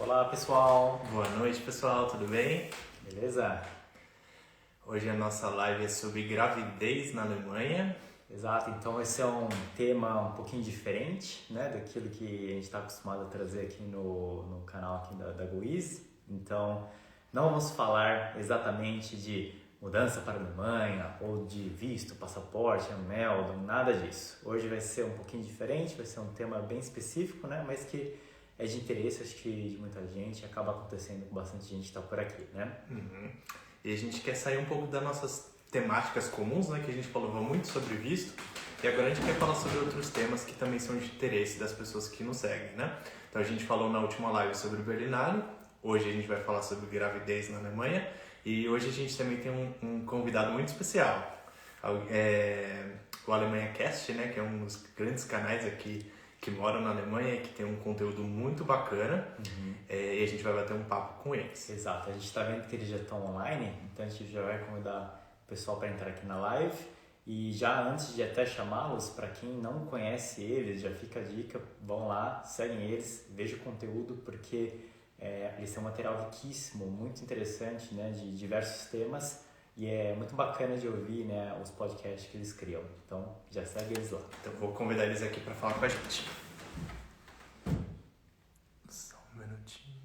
Olá pessoal, Boa noite, pessoal, tudo bem? beleza? Hoje a nossa live é sobre gravidez na Alemanha. Exato, então esse é um tema um pouquinho diferente, né, daquilo que a gente está acostumado a trazer aqui no canal aqui da Goiz. Então, não vamos falar exatamente de mudança para a Alemanha ou de visto, passaporte, Meldon, nada disso. Hoje vai ser um pouquinho diferente, vai ser um tema bem específico, né, mas que é de interesse, acho que de muita gente, acaba acontecendo com bastante gente que está por aqui, né? E a gente quer sair um pouco das nossas temáticas comuns, né? Que a gente falou muito sobre visto. E agora a gente quer falar sobre outros temas que também são de interesse das pessoas que nos seguem, né? Então a gente falou na última live sobre o Berlinale. Hoje a gente vai falar sobre gravidez na Alemanha. E hoje a gente também tem um convidado muito especial. O Alemanha Cast, né? Que é um dos grandes canais aqui que moram na Alemanha e que tem um conteúdo muito bacana. E a gente vai bater um papo com eles. Exato, a gente está vendo que eles já estão online, então a gente já vai convidar o pessoal para entrar aqui na live. E já antes de até chamá-los, para quem não conhece eles, já fica a dica, vão lá, seguem eles, vejam o conteúdo, porque eles têm um material riquíssimo, muito interessante, né, de diversos temas. E é muito bacana de ouvir, né, os podcasts que eles criam. Então, já segue eles lá. Então vou convidar eles aqui para falar com a gente. Só um minutinho.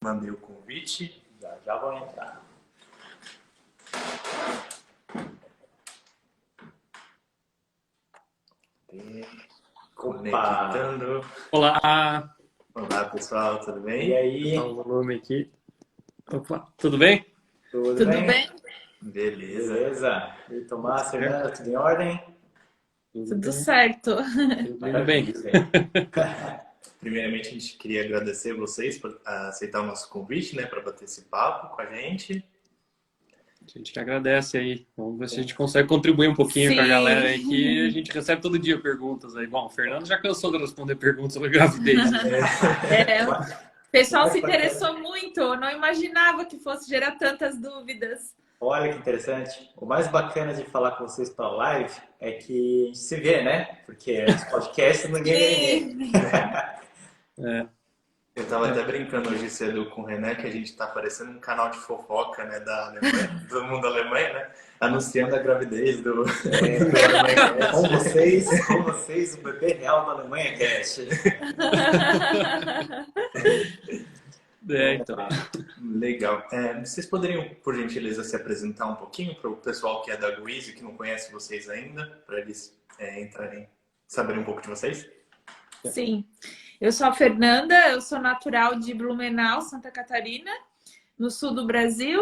Mandei o convite. Já vão entrar. Conectando. Olá, Olá, pessoal, tudo bem? E aí, tá o volume aqui. Opa, tudo bem? tudo Tudo bem? bem? Beleza. Beleza. E Tomás, Fernanda, tudo em ordem? Tudo certo. Tudo bem. Primeiramente, a gente queria agradecer vocês por aceitar o nosso convite, né, para bater esse papo com a gente. A gente que agradece aí. Vamos ver se a gente consegue contribuir um pouquinho com a Sim. galera aí, que a gente recebe todo dia perguntas aí. Bom, o Fernando já cansou de responder perguntas sobre gravidez, né? O pessoal se interessou muito. Eu não imaginava que fosse gerar tantas dúvidas. Olha que interessante. O mais bacana de falar com vocês pela live é que a gente se vê, né? Porque os podcasts ninguém vê ninguém. Eu estava até brincando hoje cedo com o René que a gente está parecendo um canal de fofoca, né, da Alemanha, do mundo Alemanha, né? Anunciando a gravidez do Alemanha Cast. Com vocês, o bebê real da Alemanha Cast. Então. Legal. Vocês poderiam, por gentileza, se apresentar um pouquinho para o pessoal que é da Guiz e que não conhece vocês ainda, para eles saberem um pouco de vocês? Sim. Eu sou a Fernanda, eu sou natural de Blumenau, Santa Catarina, no sul do Brasil.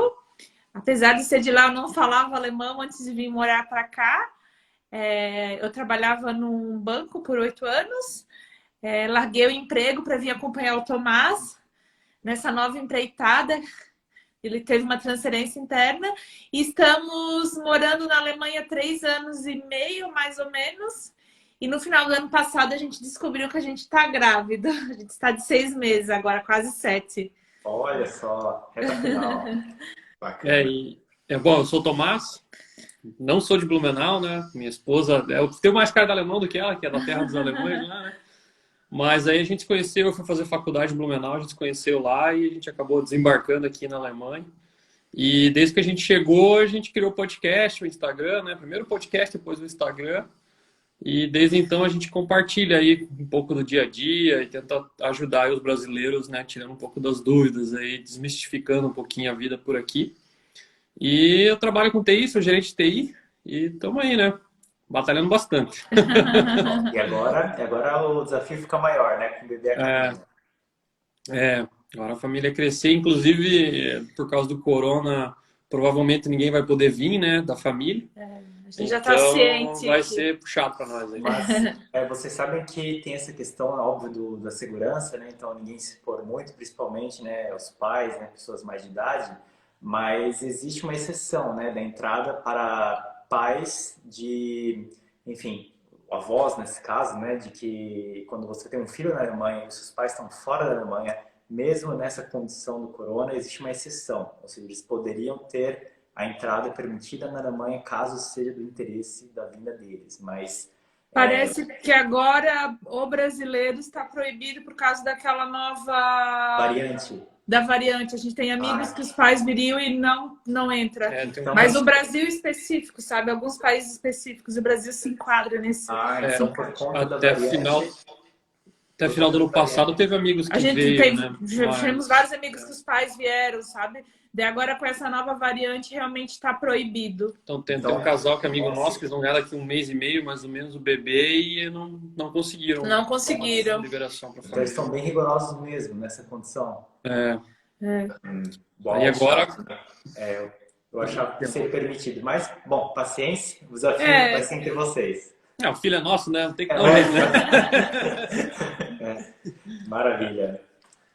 Apesar de ser de lá, eu não falava alemão antes de vir morar para cá. Eu trabalhava num banco por 8 anos. Larguei o emprego para vir acompanhar o Tomás nessa nova empreitada. Ele teve uma transferência interna. E estamos morando na Alemanha há 3 anos e meio, mais ou menos. E no final do ano passado a gente descobriu que a gente está grávida. A gente está de 6 meses, agora quase 7. Olha só, reta final. Bacana. Bom, eu sou o Tomás, não sou de Blumenau, né? Minha esposa, eu tenho mais cara de alemão do que ela, que é da terra dos alemães lá, né? Mas aí a gente se conheceu, eu fui fazer faculdade em Blumenau, a gente se conheceu lá e a gente acabou desembarcando aqui na Alemanha. E desde que a gente chegou, a gente criou o podcast, o Instagram, né? Primeiro o podcast, depois o Instagram. E desde então a gente compartilha aí um pouco do dia a dia e tenta ajudar aí os brasileiros, né? Tirando um pouco das dúvidas aí, desmistificando um pouquinho a vida por aqui. E eu trabalho com TI, sou gerente de TI e estamos aí, né? Batalhando bastante. E agora o desafio fica maior, né? Com o bebê aqui. Agora a família crescer, inclusive por causa do corona, provavelmente ninguém vai poder vir, né? Da família. A gente já está ciente. Vai ser puxado para nós aí. Mas vocês sabem que tem essa questão, óbvio, da segurança, né? Então ninguém se expor muito, principalmente, né, os pais, né, pessoas mais de idade. Mas existe uma exceção, né, da entrada para pais de, enfim, avós nesse caso, né, de que quando você tem um filho na Alemanha e os seus pais estão fora da Alemanha, mesmo nessa condição do corona, existe uma exceção. Ou seja, eles poderiam ter a entrada permitida na Alemanha caso seja do interesse da vinda deles. Mas Parece que agora o brasileiro está proibido por causa daquela nova Variante. da variante. A gente tem amigos que os pais viriam e não entra. Então, Mas o Brasil específico, sabe? Alguns países específicos. O Brasil se enquadra nesse. Então por conta da até variante. até final do ano passado teve amigos que A gente veio, teve, né? tivemos vários amigos que os pais vieram, sabe? Daí agora com essa nova variante realmente está proibido. Então tem um casal que é amigo nosso, que eles vão ganhar daqui 1 mês e meio, mais ou menos, o bebê, e não conseguiram. Não conseguiram. Liberação para Então eles estão bem rigorosos mesmo nessa condição. Bom, E agora... Eu achava que seria permitido. Mas, bom, paciência, o desafio vai ser entre vocês. o filho é nosso, né? Não tem que dar É. jeito, né? Maravilha.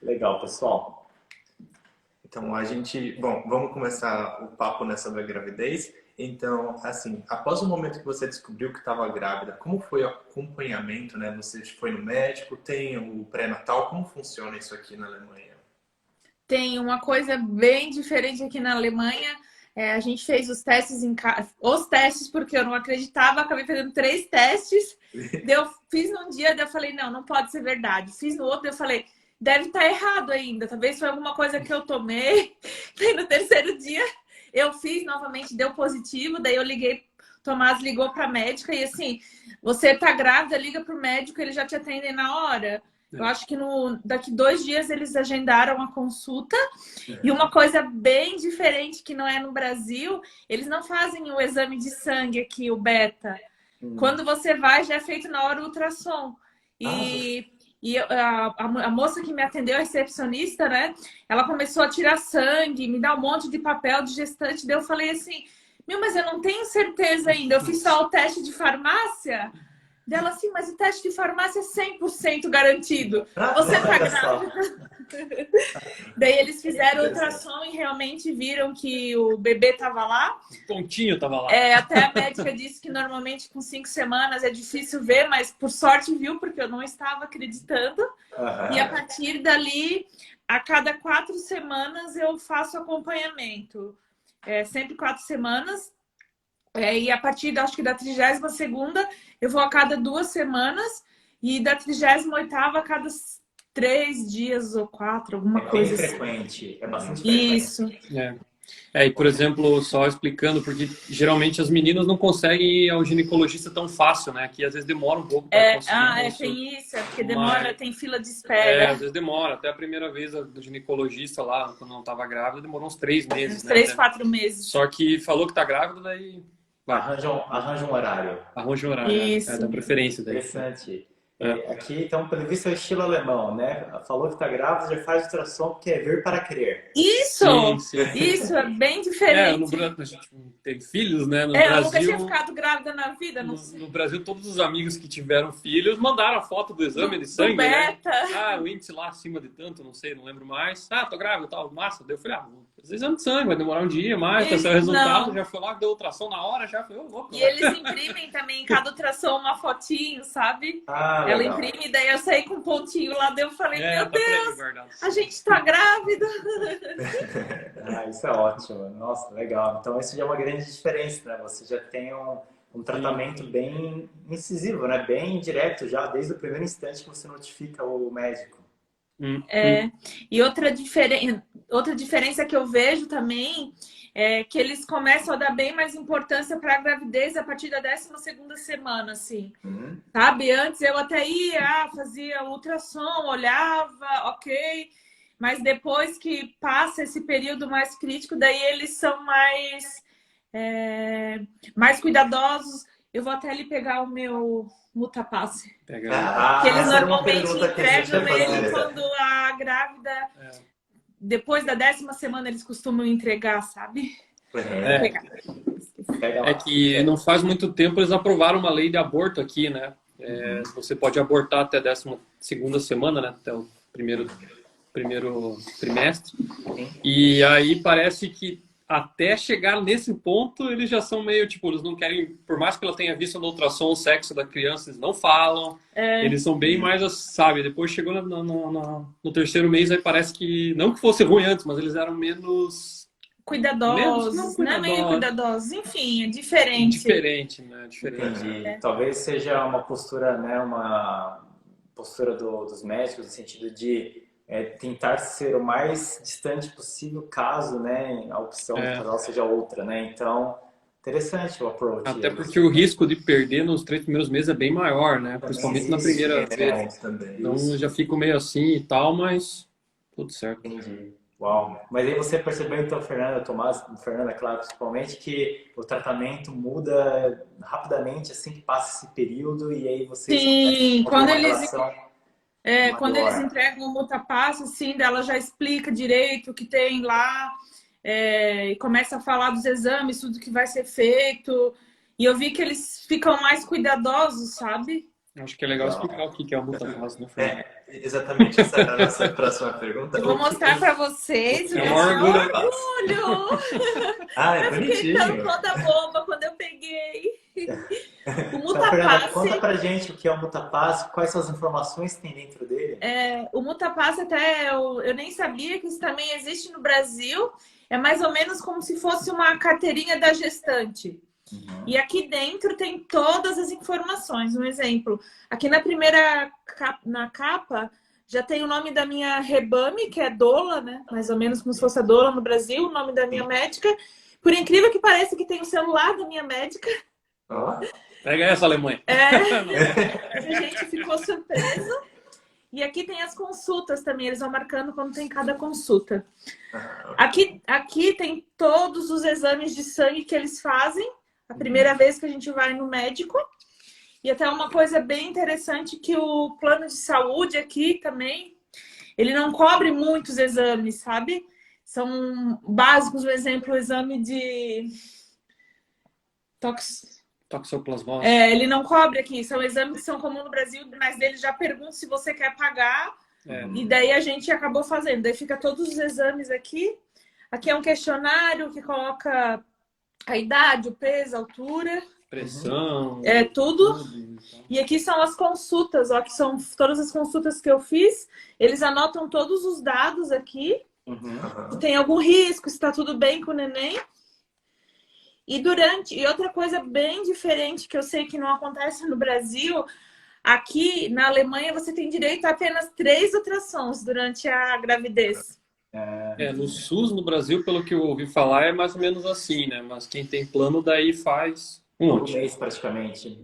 Legal, pessoal. Então, vamos começar o papo, né, sobre a gravidez. Então, assim, após o momento que você descobriu que estava grávida, como foi o acompanhamento, né? Você foi no médico, tem o pré-natal, como funciona isso aqui na Alemanha? Tem uma coisa bem diferente aqui na Alemanha. A gente fez os testes em casa. Os testes, porque eu não acreditava, acabei fazendo 3 testes. Fiz num dia, daí eu falei, não pode ser verdade. Fiz no outro, daí eu falei, deve estar errado ainda. Talvez foi alguma coisa que eu tomei. Daí no terceiro dia eu fiz novamente, deu positivo. Daí eu liguei, Tomás ligou para a médica e assim, você tá grávida, liga para o médico, ele já te atende na hora. Eu acho que daqui 2 dias eles agendaram a consulta. E uma coisa bem diferente que não é no Brasil, eles não fazem o exame de sangue aqui, o beta. Quando você vai, já é feito na hora o ultrassom. E a moça que me atendeu, a recepcionista, né? Ela começou a tirar sangue, me dar um monte de papel de gestante. Daí eu falei assim, mas eu não tenho certeza ainda. Eu fiz só o teste de farmácia. Dela assim, mas o teste de farmácia é 100% garantido. Você tá grávida. Daí eles fizeram o ultrassom e realmente viram que o bebê tava lá. O pontinho tava lá. Até a médica disse que normalmente com 5 semanas é difícil ver, mas por sorte viu, porque eu não estava acreditando. E a partir dali, a cada 4 semanas eu faço acompanhamento. Sempre 4 semanas. E a partir, acho que da 32ª, eu vou a cada 2 semanas. E da 38ª, a cada 3 dias ou 4, alguma coisa assim. É bem frequente, é bastante frequente. Isso. E por exemplo, só explicando, porque geralmente as meninas não conseguem ir ao ginecologista tão fácil, né? Que às vezes demora um pouco para conseguir. Tem isso, porque demora, tem fila de espera. Às vezes demora. Até a primeira vez do ginecologista lá, quando não estava grávida, demorou uns 3 meses. Uns 3, 4 meses. Só que falou que tá grávida, daí... Arranja um horário. Arranja um horário. Isso. Da preferência daí. Interessante. Aqui, então, pelo visto, é o estilo alemão, né? Falou que tá grávida, já faz ultrassom, porque é ver para crer. Isso! Sim. Isso, é bem diferente. No Brasil, a gente teve filhos, né? No eu Brasil, nunca tinha ficado grávida na vida. No Brasil, todos os amigos que tiveram filhos mandaram a foto do exame de sangue, do beta. né? O índice lá acima de tanto, não sei, não lembro mais. Tô grávida, tal, massa. Daí eu falei, esse exame de sangue vai demorar um dia mais, pra ser o resultado. Já foi lá, deu ultrassom na hora, já foi, louco. E eles imprimem também, em cada ultrassom, uma fotinho, sabe? Ela legal. imprime, daí eu saí com um pontinho lá, daí eu falei, meu Deus, guardar. a gente tá grávida. Isso é ótimo. Nossa, legal. Então isso já é uma grande diferença, né? Você já tem um tratamento bem incisivo, né? Bem direto já, desde o primeiro instante que você notifica o médico. E outra diferença que eu vejo também é que eles começam a dar bem mais importância para a gravidez a partir da 12ª semana, assim. Sabe? Antes eu até ia, fazia ultrassom, olhava, ok. Mas depois que passa esse período mais crítico, daí eles são mais cuidadosos. Eu vou até ali pegar o meu mutapasse. Que eles normalmente entregam ele quando a grávida... Depois da 10ª semana eles costumam entregar, sabe? É que não faz muito tempo eles aprovaram uma lei de aborto aqui, né? Você pode abortar até a 12ª semana, né? Até o primeiro trimestre. E aí parece que até chegar nesse ponto, eles já são meio, tipo, eles não querem, por mais que ela tenha visto no ultrassom o sexo da criança, eles não falam. Eles são bem mais, sabe, depois chegou no 3º mês, aí parece que, não que fosse ruim antes, mas eles eram menos cuidadosos, Menos né? Meio cuidadosos, enfim, é diferente. Diferente, né? Diferente. Entendi. Talvez seja uma postura, né, uma postura dos médicos no sentido de tentar ser o mais distante possível caso, né, a opção do casal seja outra, né? Então, interessante o approach. Até porque o risco de perder nos 3 primeiros meses é bem maior, né? Principalmente na primeira vez. Então eu já fico meio assim e tal, mas tudo certo. Entendi. Uau. Mas aí você percebeu então, Fernanda, claro, principalmente, que o tratamento muda rapidamente assim que passa esse período e aí vocês Sim, quando eles entregam o multipasso, assim, ela já explica direito o que tem lá, e começa a falar dos exames, tudo que vai ser feito. E eu vi que eles ficam mais cuidadosos, sabe? Acho que é legal explicar o que é o multipasso, né, Fernanda? Exatamente, essa era a nossa próxima pergunta. Eu vou mostrar para vocês. É um orgulho. É eu fiquei bonitinho. toda boba quando eu peguei. O Então, Fernanda, multipasse. conta pra gente o que é o multipasse, quais são as informações que tem dentro dele. O multipasse até eu nem sabia que isso também existe no Brasil. É mais ou menos como se fosse uma carteirinha da gestante. Uhum. E aqui dentro tem todas as informações. Um exemplo, aqui na capa já tem o nome da minha Rebame, que é doula, né? Mais ou menos como se fosse a doula no Brasil, o nome da minha médica. Por incrível que pareça, que tem o celular da minha médica. Pega essa, Alemanha. A gente ficou surpresa. E aqui tem as consultas também, eles vão marcando quando tem cada consulta. Aqui tem todos os exames de sangue que eles fazem, a primeira vez que a gente vai no médico. E até uma coisa bem interessante que o plano de saúde aqui também, ele não cobre muitos exames, sabe? São básicos, por exemplo, o exame de toxoplasmose. Ele não cobre aqui. São exames que são comuns no Brasil, mas eles já perguntam se você quer pagar. E daí a gente acabou fazendo. Daí fica todos os exames aqui. Aqui é um questionário que coloca a idade, o peso, a altura. Pressão. Tudo. E aqui são as consultas, ó, que são todas as consultas que eu fiz. Eles anotam todos os dados aqui. Se tem algum risco, se está tudo bem com o neném. E outra coisa bem diferente que eu sei que não acontece no Brasil, aqui na Alemanha você tem direito a apenas 3 ultrassons durante a gravidez. No SUS, no Brasil, pelo que eu ouvi falar, é mais ou menos assim, né? Mas quem tem plano daí faz um mês praticamente.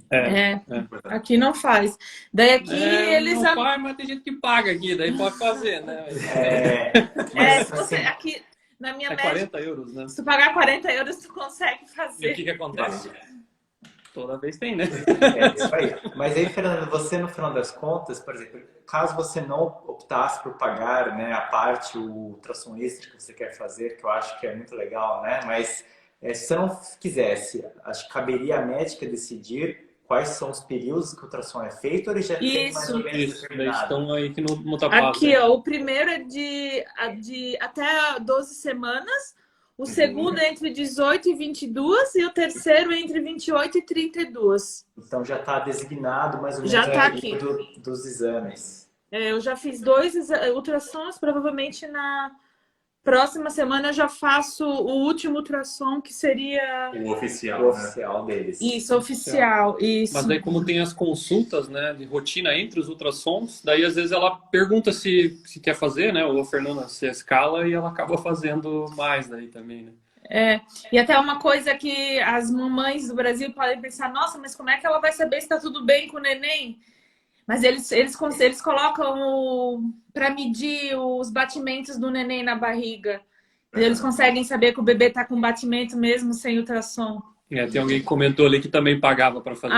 Aqui não faz. Daí aqui eles... Não faz, mas tem gente que paga aqui, daí pode fazer, né? Mas aqui... Na minha médica, 40 euros, né? Se tu pagar 40 euros, tu consegue fazer. E o que acontece? Toda vez tem, né? Isso aí. Mas aí, Fernanda, você no final das contas, por exemplo, caso você não optasse por pagar, né, a parte, o ultrassom extra que você quer fazer, que eu acho que é muito legal, né? Mas se você não quisesse, acho que caberia a médica decidir quais são os períodos que o ultrassom é feito, ou ele já tem mais ou menos determinado? Estão aí que no multipasso. Aqui, ó, o primeiro é de até 12 semanas, o segundo é entre 18 e 22 e o terceiro é entre 28 e 32. Então já está designado mais ou menos já tá o período dos exames. Eu já fiz 2 ultrassons, provavelmente na próxima semana eu já faço o último ultrassom, que seria... O oficial, o oficial deles. Isso, oficial. Isso. Mas daí como tem as consultas, né, de rotina entre os ultrassons, daí às vezes ela pergunta se quer fazer, né, ou a Fernanda se escala e ela acaba fazendo mais daí também, né. E até uma coisa que as mamães do Brasil podem pensar, nossa, mas como é que ela vai saber se está tudo bem com o neném? Mas eles colocam para medir os batimentos do neném na barriga. Eles conseguem saber que o bebê está com batimento mesmo sem ultrassom. Tem alguém que comentou ali que também pagava para fazer.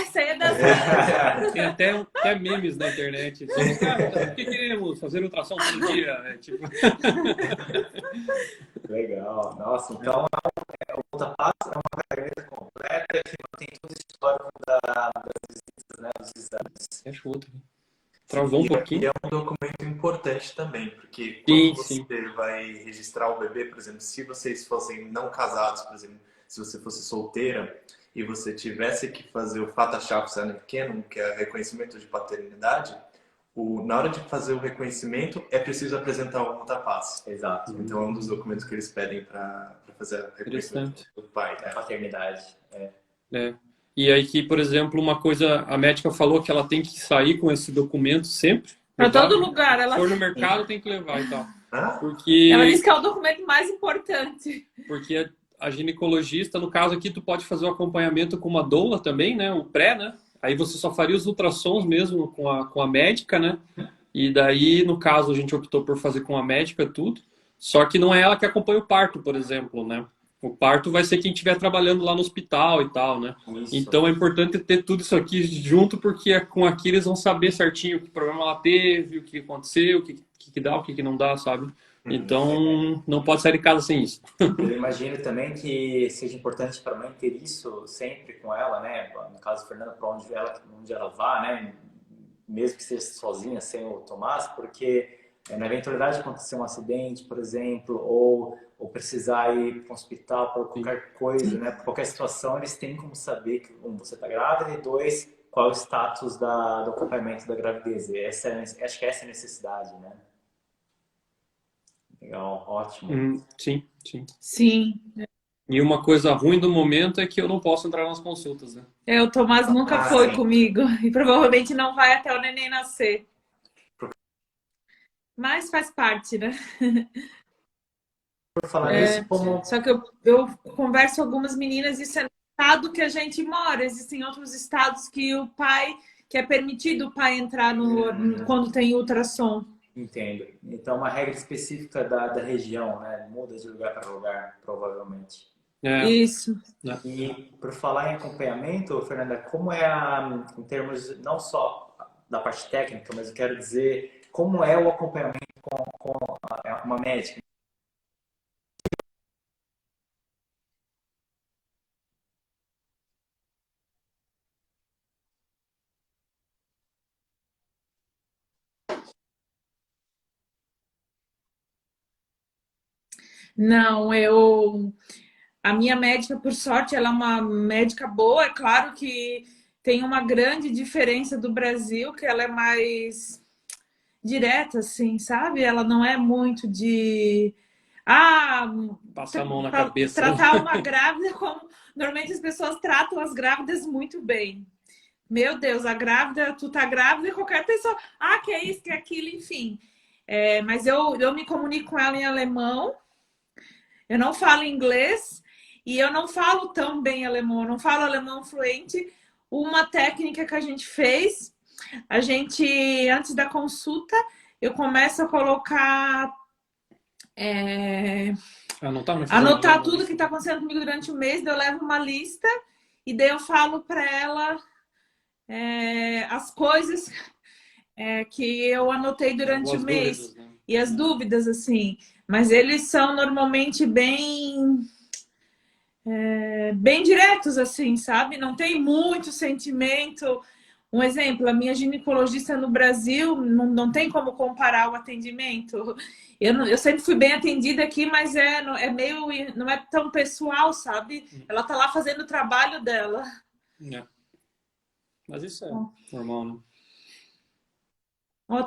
Isso aí é das... Tem até memes na internet. Por que queremos fazer ultrassom todo dia? Legal. Nossa, então o multipasso é uma caderneta completa que tem todo o histórico das visitas, né, dos exames. Travou um pouquinho. E é um documento importante também, porque quando você vai registrar o bebê, por exemplo, se vocês fossem não casados, por exemplo, se você fosse solteira e você tivesse que fazer o Vaterschaftsanerkennung, que é reconhecimento de paternidade, na hora de fazer o reconhecimento, é preciso apresentar o multipass. Exato. Então, é um dos documentos que eles pedem para fazer o reconhecimento do pai, né? Paternidade. É. E aí que, por exemplo, uma coisa, a médica falou que ela tem que sair com esse documento sempre. Para levar, todo lugar. Se Ela, for no mercado, tem que levar e tal. Ah? Porque, ela disse que é o documento mais importante. porque a ginecologista, no caso aqui, tu pode fazer o acompanhamento com uma doula também, né? O pré, né? Aí você só faria os ultrassons mesmo com a médica, né? E daí, no caso, a gente optou por fazer com a médica tudo. Só que não é ela que acompanha o parto, por exemplo, né? O parto vai ser quem estiver trabalhando lá no hospital e tal, né? Isso. Então é importante ter tudo isso aqui junto, porque com aqui eles vão saber certinho que problema ela teve, o que aconteceu, o que dá, o que não dá, sabe? Então não pode sair de casa sem isso. Eu imagino também que seja importante para a mãe ter isso sempre com ela, né? No caso, Fernanda, para onde ela vá, né? Mesmo que seja sozinha, sem o Tomás, porque na eventualidade de acontecer um acidente, por exemplo, ou precisar ir para um hospital por qualquer coisa, né? Por qualquer situação, eles têm como saber que, você está grávida e dois, qual é o status do acompanhamento da gravidez. Acho que essa é a necessidade, né? Legal, ótimo. Sim, sim. Sim. E uma coisa ruim do momento é que eu não posso entrar nas consultas, né? O Tomás nunca foi sim. comigo e provavelmente não vai até o neném nascer. Mas faz parte, né? Por falar nisso, como... Só que eu converso com algumas meninas, isso é no estado que a gente mora. Existem outros estados que que é permitido o pai entrar quando tem ultrassom. Entendo. Então, uma regra específica da região, né? Muda de lugar para lugar, provavelmente. Isso. E por falar em acompanhamento, Fernanda, como é em termos não só da parte técnica, mas eu quero dizer como é o acompanhamento com uma médica? Não, a minha médica, por sorte, ela é uma médica boa. É claro que tem uma grande diferença do Brasil, que ela é mais direta, assim, sabe? Ela não é muito de Passa a mão na cabeça. Tratar uma grávida como normalmente as pessoas tratam as grávidas muito bem. Meu Deus, a grávida, tu tá grávida, qualquer pessoa, que é isso, que é aquilo, enfim. Mas eu me comunico com ela em alemão. Eu não falo inglês e eu não falo tão bem alemão, eu não falo alemão fluente. Uma técnica que a gente fez, antes da consulta, eu começo a colocar... anotar tudo que está acontecendo comigo durante o mês, daí eu levo uma lista e daí eu falo para ela as coisas que eu anotei durante o mês. Dúvidas, né? E as dúvidas, assim. Mas eles são normalmente bem diretos, assim, sabe? Não tem muito sentimento. Um exemplo, a minha ginecologista no Brasil não tem como comparar o atendimento. Eu sempre fui bem atendida aqui, mas não é tão pessoal, sabe? Ela tá lá fazendo o trabalho dela. Mas isso é normal, né?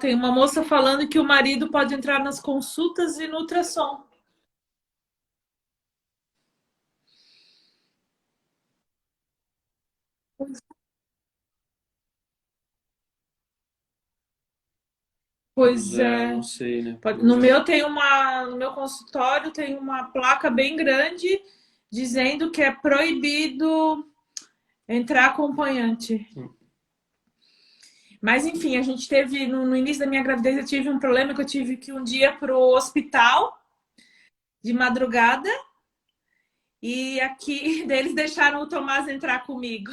Tem uma moça falando que o marido pode entrar nas consultas e no ultrassom. Pois é. Não sei, né? No meu consultório tem uma placa bem grande dizendo que é proibido entrar acompanhante. Mas enfim, a gente teve no início da minha gravidez eu tive um problema que eu tive que um dia para o hospital de madrugada e aqui eles deixaram o Tomás entrar comigo.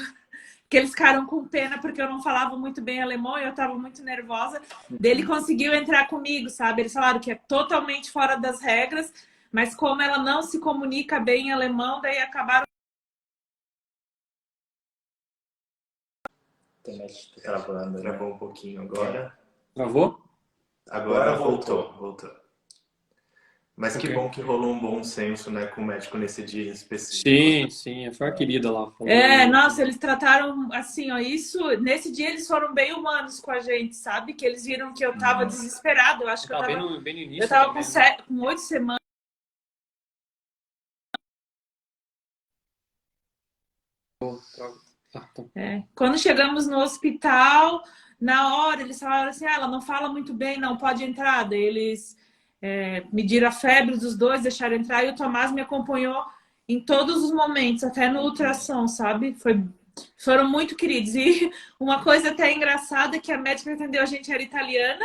Que eles ficaram com pena porque eu não falava muito bem alemão e eu estava muito nervosa. Ele conseguiu entrar comigo, sabe? Eles falaram que é totalmente fora das regras, mas como ela não se comunica bem em alemão, daí acabaram... Travando, Travou um pouquinho agora. Travou? Agora voltou. Mas que Ok. bom que rolou um bom senso, né, com o médico nesse dia em específico. Sim, sim, foi a querida lá. Falou. Nossa, eles trataram assim, ó, isso, nesse dia eles foram bem humanos com a gente, sabe? Que eles viram que eu tava desesperada, eu acho que Tava bem no eu início tava também, né? com 8 semanas. Ah, tá. Quando chegamos no hospital, na hora eles falaram assim, ela não fala muito bem, não pode entrar. Daí eles mediram a febre dos dois, deixaram entrar, e o Tomás me acompanhou em todos os momentos, até no ultrassom, sabe? Foram muito queridos. E uma coisa até engraçada é que a médica que atendeu a gente era italiana,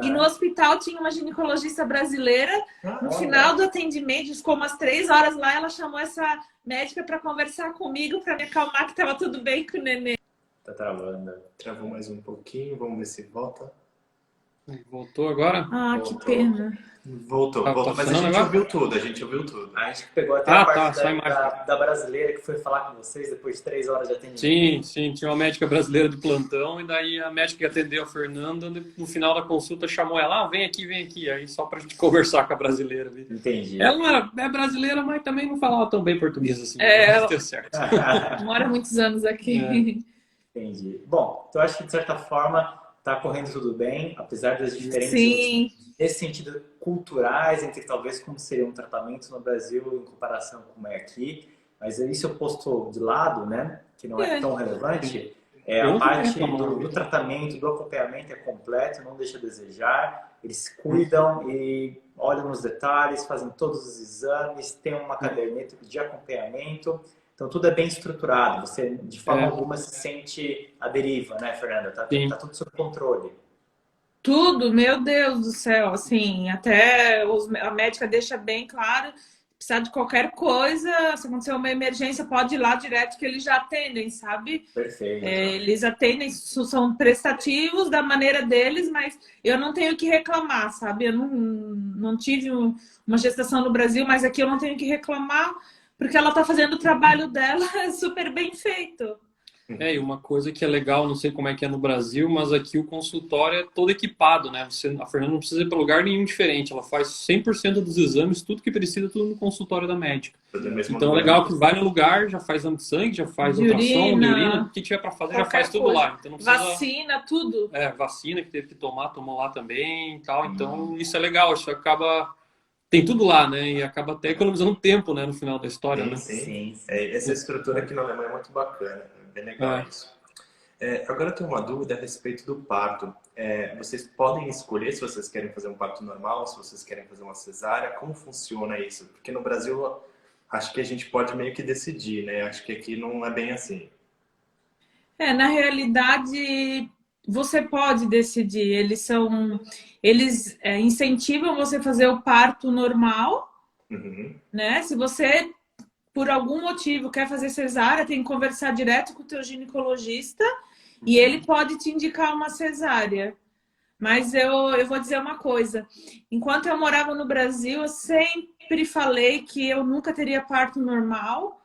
e no hospital tinha uma ginecologista brasileira. No final do atendimento, ficou umas 3 horas lá, ela chamou essa médica para conversar comigo, para me acalmar que estava tudo bem com o neném. Tá travando. Travou mais um pouquinho, vamos ver se volta. Voltou agora? Ah, que Voltou. pena. Voltou, Tá voltou, mas a funcionando gente agora? ouviu tudo, a gente ouviu tudo. A gente pegou até Ah, a tá, parte só a imagem. da brasileira que foi falar com vocês depois de 3 horas de atendimento. Sim, sim, tinha uma médica brasileira de plantão, e daí a médica que atendeu a Fernanda, no final da consulta, chamou ela, vem aqui, aí só pra gente conversar com a brasileira. Viu? Entendi. Ela não é brasileira, mas também não falava tão bem português assim. Ela deu certo. mora muitos anos aqui. Entendi. Bom, então acho que de certa forma está correndo tudo bem, apesar das diferenças Sim. nesse sentido culturais entre talvez como seria um tratamento no Brasil em comparação com como é aqui, mas isso eu posto de lado, né, que não é tão relevante. Eu A não parte tenho reclamado. do tratamento, do acompanhamento é completo, não deixa a desejar. Eles cuidam e olham nos detalhes, fazem todos os exames, tem uma caderneta de acompanhamento. Então, tudo é bem estruturado. Você, de forma alguma, se sente à deriva, né, Fernanda? Tá tudo sob controle. Tudo, meu Deus do céu, assim, até a médica deixa bem claro, precisar de qualquer coisa, se acontecer uma emergência, pode ir lá direto que eles já atendem, sabe? Perfeito. Eles atendem, são prestativos da maneira deles, mas eu não tenho que reclamar, sabe? Eu não tive uma gestação no Brasil, mas aqui eu não tenho que reclamar, porque ela tá fazendo o trabalho dela super bem feito. E uma coisa que é legal, não sei como é que é no Brasil, mas aqui o consultório é todo equipado, né? A Fernanda não precisa ir para lugar nenhum diferente. Ela faz 100% dos exames, tudo que precisa, tudo no consultório da médica. Então é legal que vai no lugar, já faz exame de sangue, já faz ultrassom, urina, o que tiver para fazer, já faz tudo lá. Então não precisa... Vacina, tudo. Vacina que teve que tomar, tomou lá também e tal. Então isso é legal, isso acaba... Tem tudo lá, né? E acaba até economizando tempo, né? No final da história, né? Sim. Essa estrutura aqui na Alemanha é muito bacana. Bem legal isso. Agora eu tenho uma dúvida a respeito do parto. Vocês podem escolher se vocês querem fazer um parto normal, se vocês querem fazer uma cesárea. Como funciona isso? Porque no Brasil, acho que a gente pode meio que decidir, né? Acho que aqui não é bem assim. Na realidade, você pode decidir. Eles incentivam você a fazer o parto normal, né? Se você, por algum motivo, quer fazer cesárea, tem que conversar direto com o teu ginecologista e ele pode te indicar uma cesárea. Mas eu vou dizer uma coisa. Enquanto eu morava no Brasil, eu sempre falei que eu nunca teria parto normal,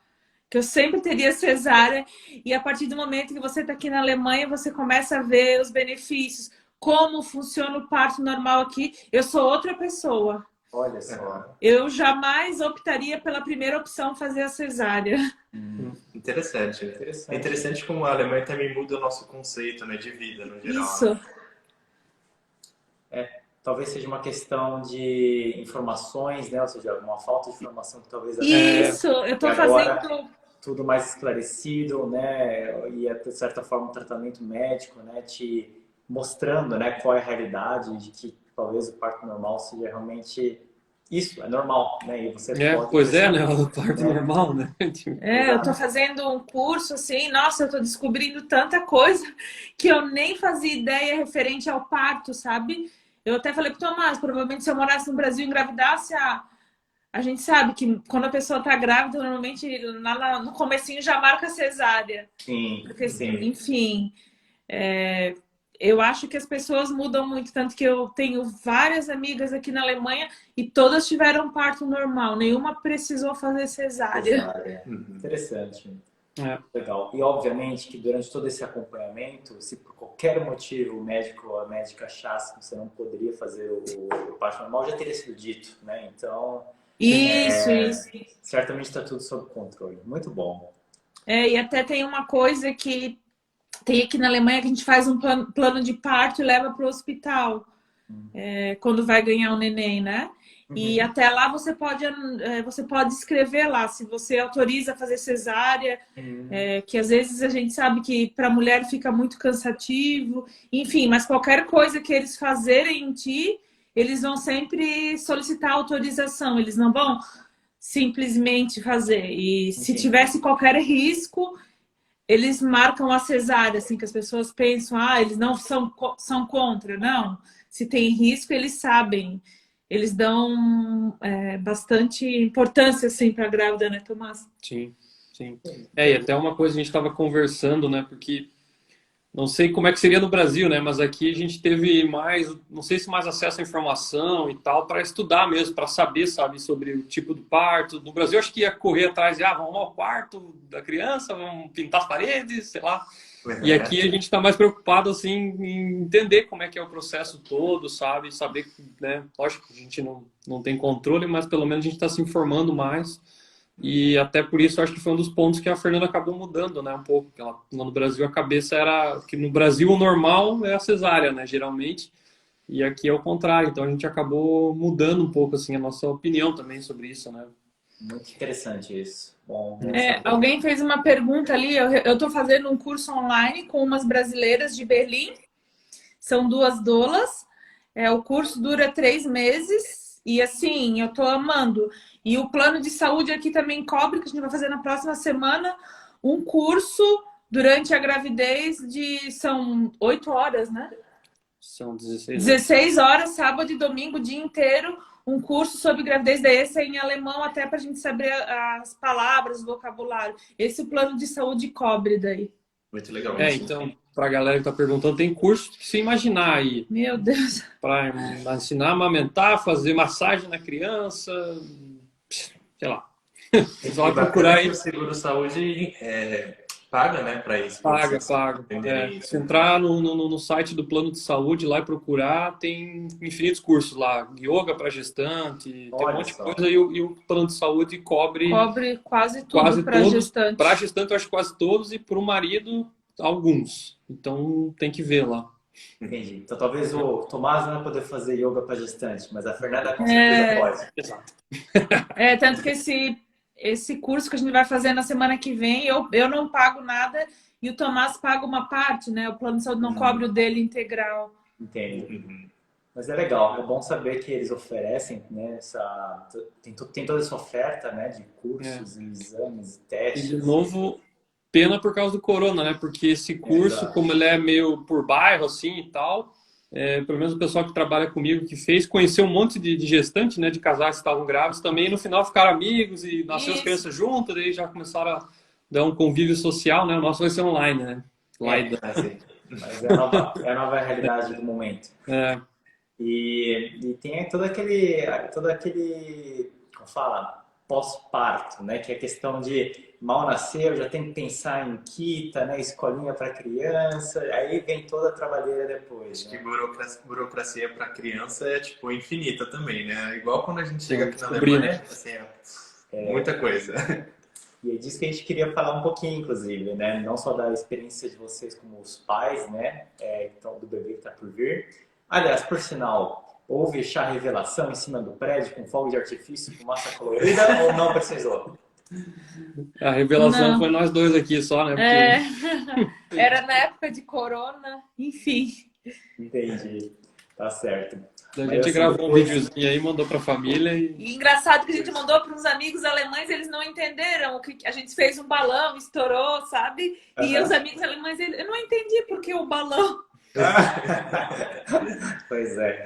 que eu sempre teria cesárea. E a partir do momento que você está aqui na Alemanha, você começa a ver os benefícios, como funciona o parto normal aqui. Eu sou outra pessoa. Olha só. Eu jamais optaria pela primeira opção, fazer a cesárea. Interessante. É interessante como a Alemanha também muda o nosso conceito, né, de vida, no geral. Isso. Talvez seja uma questão de informações, né? Ou seja, uma falta de informação que talvez... Isso, eu estou fazendo... Tudo mais esclarecido, né? E, de certa forma, um tratamento médico, né? Te mostrando, né, qual é a realidade de que talvez o parto normal seja realmente isso, é normal, né? E você pode... Pois né? O parto normal, né? eu tô fazendo um curso, assim, nossa, eu tô descobrindo tanta coisa que eu nem fazia ideia referente ao parto, sabe? Eu até falei pro Tomás, provavelmente se eu morasse no Brasil e engravidasse, a gente sabe que quando a pessoa tá grávida, normalmente lá no comecinho já marca cesárea. Sim, porque, enfim, eu acho que as pessoas mudam muito, tanto que eu tenho várias amigas aqui na Alemanha e todas tiveram parto normal, nenhuma precisou fazer cesárea. Interessante. É. Legal. E obviamente que durante todo esse acompanhamento, se por qualquer motivo o médico ou a médica achasse que você não poderia fazer o parto normal, já teria sido dito, né? Então, Isso. certamente está tudo sob controle. Muito bom. E até tem uma coisa que tem aqui na Alemanha que a gente faz um plano de parto e leva para o hospital quando vai ganhar o neném, né? E até lá você pode escrever lá se você autoriza a fazer cesárea, que às vezes a gente sabe que para a mulher fica muito cansativo, enfim, mas qualquer coisa que eles fazerem em ti, eles vão sempre solicitar autorização, eles não vão simplesmente fazer. E se tivesse qualquer risco, eles marcam a cesárea, assim, que as pessoas pensam, eles não são contra. Não, se tem risco, eles sabem. Eles dão bastante importância, assim, para a grávida, né, Tomás? Sim. E até uma coisa a gente estava conversando, né, porque não sei como é que seria no Brasil, né, mas aqui a gente teve mais, não sei se mais acesso à informação e tal, para estudar mesmo, para saber, sabe, sobre o tipo do parto. No Brasil, acho que ia correr atrás de, vamos ao quarto da criança, vamos pintar as paredes, sei lá. E aqui a gente está mais preocupado, assim, em entender como é que é o processo todo, sabe? Saber, né? Lógico que a gente não tem controle, mas pelo menos a gente está se informando mais. E até por isso acho que foi um dos pontos que a Fernanda acabou mudando, né? Um pouco. Porque lá no Brasil a cabeça era que no Brasil o normal é a cesárea, né? Geralmente. E aqui é o contrário. Então a gente acabou mudando um pouco, assim, a nossa opinião também sobre isso, né? Muito interessante isso. Bom, alguém fez uma pergunta ali. Eu estou fazendo um curso online com umas brasileiras de Berlim. São 2 doulas. O curso dura 3 meses. E assim, eu estou amando. E o plano de saúde aqui também cobre, que a gente vai fazer na próxima semana, um curso durante a gravidez são 8 horas, né? São 16 horas. 16 horas, sábado e domingo, o dia inteiro. Um curso sobre gravidez, daí esse é em alemão, até para a gente saber as palavras, o vocabulário. Esse plano de saúde cobre daí. Muito legal. Então, para a galera que está perguntando, tem curso que se imaginar aí. Meu Deus. Para ensinar a amamentar, fazer massagem na criança, sei lá. Só vai procurar aí. O seguro-saúde paga, né, para isso. Paga. Se entrar no site do plano de saúde lá e procurar, tem infinitos cursos lá. Yoga para gestante, tem um monte de coisa. E o plano de saúde cobre quase tudo para gestante. Para gestante, eu acho quase todos. E para o marido, alguns. Então, tem que ver lá. Entendi. Então, talvez o Tomás não vai poder fazer yoga para gestante, mas a Fernanda com certeza pode. Exato. Tanto que esse curso que a gente vai fazer na semana que vem, eu não pago nada e o Tomás paga uma parte, né? O plano de saúde não cobre o dele integral. Entendo. Mas é legal, é bom saber que eles oferecem, né, tem toda essa oferta, né, de cursos, exames, testes. E de novo, pena por causa do corona, né? Porque esse curso, como ele é meio por bairro, assim, e tal, pelo menos o pessoal que trabalha comigo, que fez, conheceu um monte de gestante, né? De casais que estavam grávidos também, e no final ficaram amigos e nasceram as crianças juntas, daí já começaram a dar um convívio social, né? O nosso vai ser online, né? Mas é a nova realidade do momento. E tem todo aquele, como fala, pós-parto, né? Que é a questão de mal nasceu, já tem que pensar em quita, né? Escolinha para criança, aí vem toda a trabalheira depois. Acho que burocracia para criança é tipo infinita também, né? Igual quando a gente chega aqui na Alemanha, assim, muita coisa. E é disso que a gente queria falar um pouquinho, inclusive, né? Não só da experiência de vocês como os pais, né? Então, do bebê que está por vir. Aliás, por sinal, houve chá revelação em cima do prédio com fogo de artifício, fumaça colorida ou não precisou? A revelação foi nós dois aqui só, né? Porque... Era na época de corona, enfim. Entendi, tá certo. A gente gravou um videozinho aí, mandou pra família. E engraçado que a gente mandou para uns amigos alemães, eles não entenderam. A gente fez um balão, estourou, sabe? E os amigos alemães, eu não entendi por que o balão. Pois é.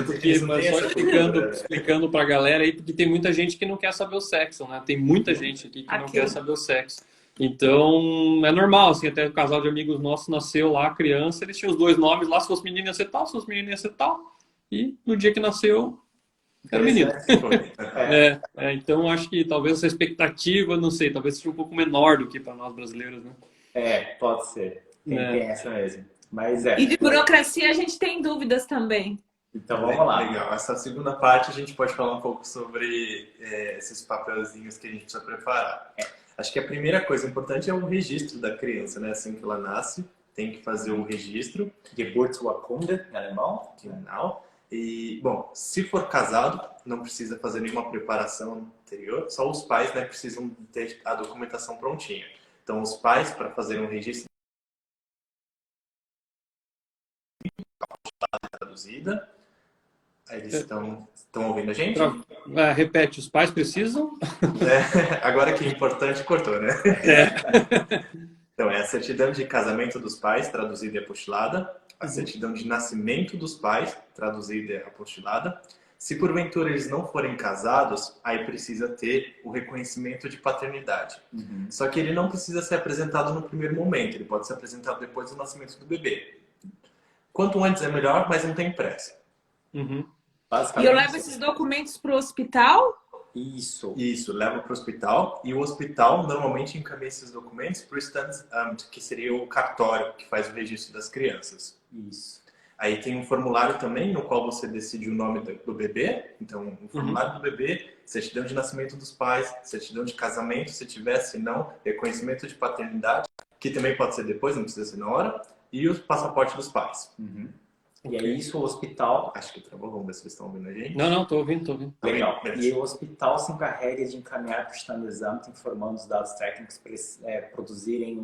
Porque mas só explicando pra galera aí, porque tem muita gente que não quer saber o sexo, né? Tem muita gente aqui que não quer saber o sexo. Então, é normal, assim, até o casal de amigos nossos nasceu lá, criança, eles tinham os 2 nomes lá, se fosse menino ia ser tal, se fosse menino ia ser tal. E no dia que nasceu, Era menino. Foi. Então acho que talvez essa expectativa, não sei, talvez seja um pouco menor do que para nós brasileiros, né? Pode ser. Tem essa mesmo. Mas E de burocracia a gente tem dúvidas também. Então vamos lá. Legal. Essa segunda parte a gente pode falar um pouco sobre esses papelzinhos que a gente precisa preparar. Acho que a primeira coisa importante é o registro da criança, né? Assim que ela nasce, tem que fazer o registro. Geburtsurkunde, em alemão. Genau. E, bom, se for casado, não precisa fazer nenhuma preparação anterior, só os pais, né, precisam ter a documentação prontinha. Então, os pais, para fazer um registro traduzida, eles estão ouvindo a gente? Repete, os pais precisam? Agora que é importante, cortou, né? Então, é a certidão de casamento dos pais, traduzida e apostilada, a certidão de nascimento dos pais, traduzida e apostilada. Se porventura eles não forem casados, aí precisa ter o reconhecimento de paternidade. Só que ele não precisa ser apresentado no primeiro momento, ele pode ser apresentado depois do nascimento do bebê. Quanto antes é melhor, mas não tem pressa. E eu levo esses documentos para o hospital? Isso, leva para o hospital. E o hospital normalmente encaminha esses documentos para o Standesamt, que seria o cartório que faz o registro das crianças. Isso. Aí tem um formulário também, no qual você decide o nome do bebê. Então, o formulário do bebê, certidão de nascimento dos pais, certidão de casamento, se tiver, se não, reconhecimento de paternidade, que também pode ser depois, não precisa ser na hora, e o passaporte dos pais. E aí isso o hospital... Acho que travou, vamos ver se vocês estão ouvindo a gente. Não, tô ouvindo. Legal. E o hospital se encarrega de encaminhar para o Standesamt informando os dados técnicos para eles produzirem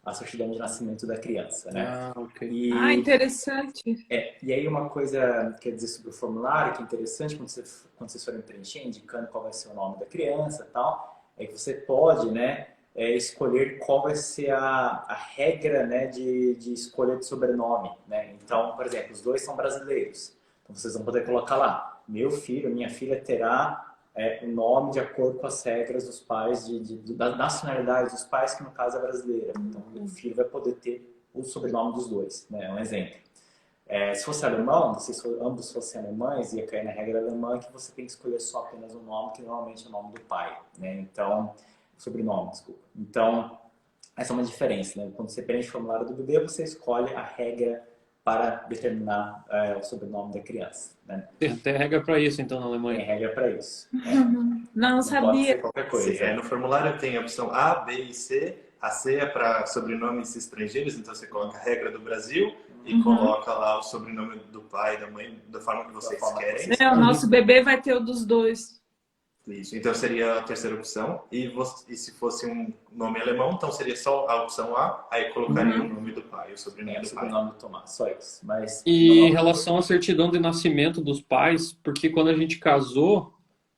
a certidão de nascimento da criança, né? Ok. Interessante. E aí uma coisa, quer dizer, sobre o formulário, que é interessante quando vocês forem preencher, indicando qual vai ser o nome da criança e tal, é que você pode, né, escolher qual vai ser a regra, né, de escolha de sobrenome, né? Então, por exemplo, os dois são brasileiros. Então, vocês vão poder colocar lá, meu filho, minha filha terá o nome de acordo com as regras dos pais, da nacionalidade dos pais, que no caso é brasileira. Então, o filho vai poder ter o sobrenome dos dois, né? Um exemplo. Se fosse alemão, se ambos fossem alemães, ia cair na regra alemã que você tem que escolher só apenas um nome, que normalmente é o nome do pai, né? Então, sobrenome, desculpa. Então, essa é uma diferença, né? Quando você preenche o formulário do bebê, você escolhe a regra para determinar o sobrenome da criança, né? Tem regra para isso, então, na Alemanha? Tem regra para isso. Não sabia. Pode ser qualquer coisa. Sim, no formulário tem a opção A, B e C. A C é para sobrenomes estrangeiros, então você coloca a regra do Brasil e coloca lá o sobrenome do pai e da mãe da forma que vocês querem. O nosso bebê vai ter o dos dois. Isso, então seria a terceira opção. E se fosse um nome alemão, então seria só a opção A, aí colocaria o nome do pai, o sobrenome do pai. O sobrenome do Tomás, só isso. Mas, em relação à certidão de nascimento dos pais, porque quando a gente casou,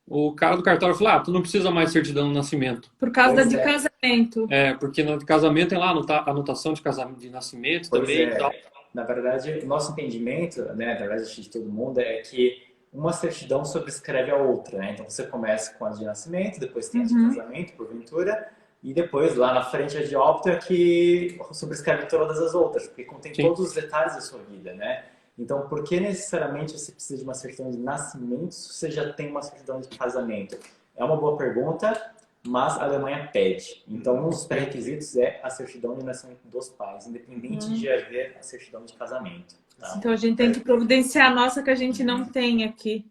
o cara do cartório falou, tu não precisa mais certidão de nascimento. Por causa de casamento. Porque no casamento tem lá a anotação de casamento de nascimento também e tal. Na verdade, o nosso entendimento, né, na verdade de todo mundo, é que uma certidão sobrescreve a outra, né? Então você começa com a de nascimento, depois tem a de casamento, porventura, e depois lá na frente a de óbito é que sobrescreve todas as outras, porque contém todos os detalhes da sua vida, né? Então, por que necessariamente você precisa de uma certidão de nascimento se você já tem uma certidão de casamento? É uma boa pergunta, mas a Alemanha pede. Então, um dos pré-requisitos é a certidão de nascimento dos pais, independente de haver a certidão de casamento. Tá? Então, a gente tem que providenciar a nossa que a gente não tem aqui.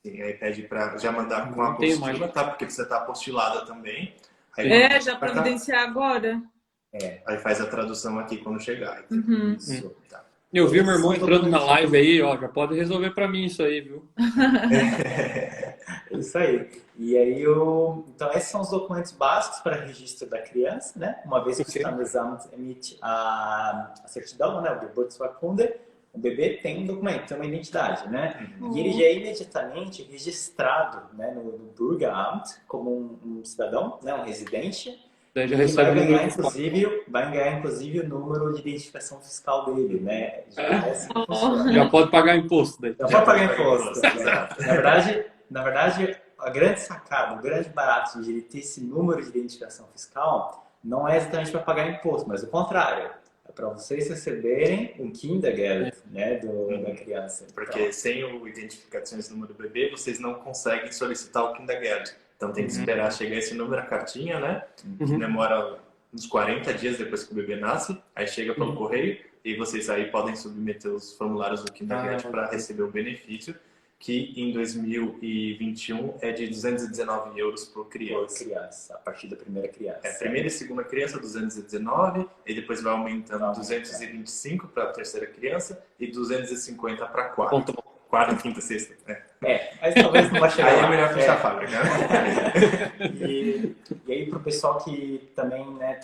Sim, aí pede para já mandar com a apostila, tá? Porque você está apostilada também. Aí já providenciar agora? Aí faz a tradução aqui quando chegar. Isso, tá. Eu vi meu irmão entrando na live aí, já pode resolver para mim isso aí, viu? Isso aí. E aí, então esses são os documentos básicos para registro da criança, né? Uma vez que o Standesamt emite a certidão, né? O Geburtsurkunde, o bebê tem um documento, tem uma identidade, né? E ele já é imediatamente registrado, né, no Bürgeramt como um cidadão, né, um residente. Daí já recebe vai ganhar, inclusive, o número de identificação fiscal dele, né? Já é assim que funciona. Já pode pagar imposto daí. Já pode pagar imposto. Na verdade, a grande sacada, o grande barato de ele ter esse número de identificação fiscal não é exatamente para pagar imposto, mas o contrário. É para vocês receberem o Kindergeld, né, da criança. Porque sem o identificações do número do bebê, vocês não conseguem solicitar o Kindergeld. Então tem que esperar chegar esse número, a cartinha, né? Que demora uns 40 dias depois que o bebê nasce. Aí chega pelo correio e vocês aí podem submeter os formulários do Kindergeld para receber o benefício, que em 2021 é de 219 euros por criança. Por criança, a partir da primeira criança. Primeira e segunda criança, 219, e depois vai aumentando 225 para a terceira criança e 250 para a quarta. Quarta, quinta, sexta. Mas talvez não vai chegar aí lá. É melhor fechar a fábrica. E aí, para o pessoal que também, né,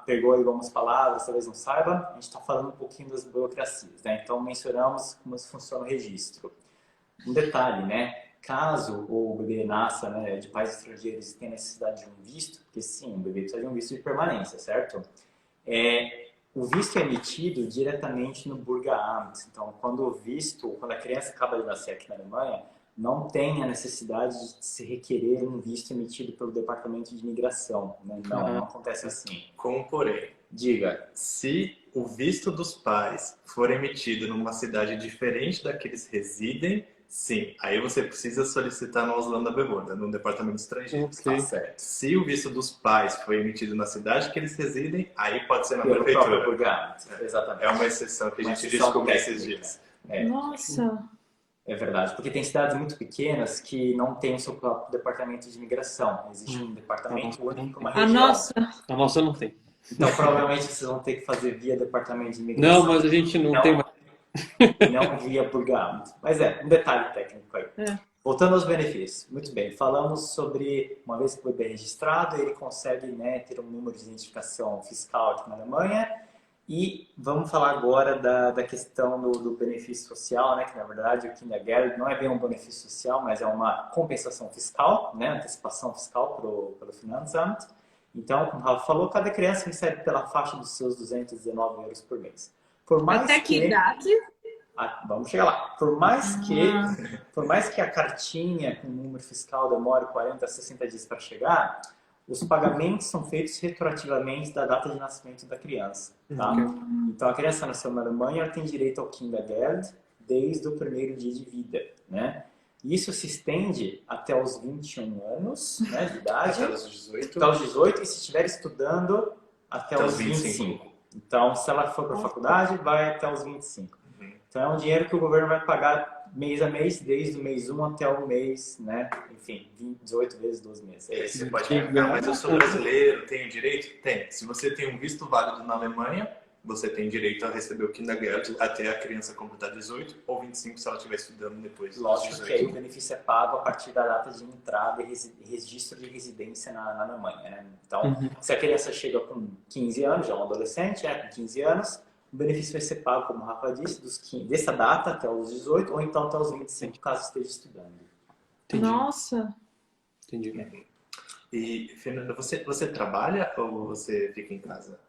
pegou aí algumas palavras, talvez não saiba, a gente está falando um pouquinho das burocracias, né? Então, mencionamos como funciona o registro. Um detalhe, né? Caso o bebê nasça, né, de pais estrangeiros e tenha necessidade de um visto, porque sim, o bebê precisa de um visto de permanência, certo? O visto é emitido diretamente no Bürgeramt. Então, quando a criança acaba de nascer aqui na Alemanha, não tem a necessidade de se requerer um visto emitido pelo Departamento de Imigração, né? Não acontece assim. Com porém, diga, se o visto dos pais for emitido numa cidade diferente da que eles residem, sim, aí você precisa solicitar no Auslanda Behörde, no Departamento de Estrangeiros. Tá certo. Se o visto dos pais foi emitido na cidade que eles residem, aí pode ser na Pelo prefeitura. próprio Bürgeramt, exatamente. É uma exceção que a gente exceção descobriu técnica. esses dias. Nossa! É verdade, porque tem cidades muito pequenas que não têm o seu próprio departamento de imigração. Existe um departamento único para uma região. A nossa não tem. Então, provavelmente, vocês vão ter que fazer via departamento de imigração. Não, mas a gente não tem mais. Não via Bürgeramt. Mas um detalhe técnico aí. Voltando aos benefícios. Muito bem, falamos sobre, uma vez que o bebê é registrado, ele consegue, né, ter um número de identificação fiscal aqui na Alemanha. E vamos falar agora da questão do benefício social, né? Que na verdade o Kindergeld não é bem um benefício social, mas é uma compensação fiscal, né? Antecipação fiscal pelo Finanzamt. Então, como o Rafa falou, cada criança recebe pela faixa dos seus 219 euros por mês. Por mais Até que idade? Vamos chegar lá. Por mais que a cartinha com o número fiscal demore 40 a 60 dias para chegar, os pagamentos são feitos retroativamente da data de nascimento da criança. Tá? Então, a criança nasceu na Alemanha, ela tem direito ao Kindergeld desde o primeiro dia de vida. Né? Isso se estende até os 21 anos, né, de idade. Até os 18. Até os 18 e se estiver estudando até os 25. Então, se ela for para a faculdade, vai até os 25. Então, é um dinheiro que o governo vai pagar mês a mês, desde o mês 1 até o mês, né? Enfim, 18 vezes 12 meses. Você pode perguntar, mas eu sou brasileiro, tenho direito? Tem. Se você tem um visto válido na Alemanha, você tem direito a receber o Kindergeld até a criança completar 18 ou 25 se ela estiver estudando depois. Lógico que aí o benefício é pago a partir da data de entrada e registro de residência na Alemanha, né? Então, se a criança chega com 15 anos, já é um adolescente, né? Com 15 anos, o benefício vai ser pago, como o Rafa disse, dessa data até os 18 ou então até os 25, caso esteja estudando. Entendi. Nossa! Entendi. E, Fernanda, você trabalha ou você fica em casa?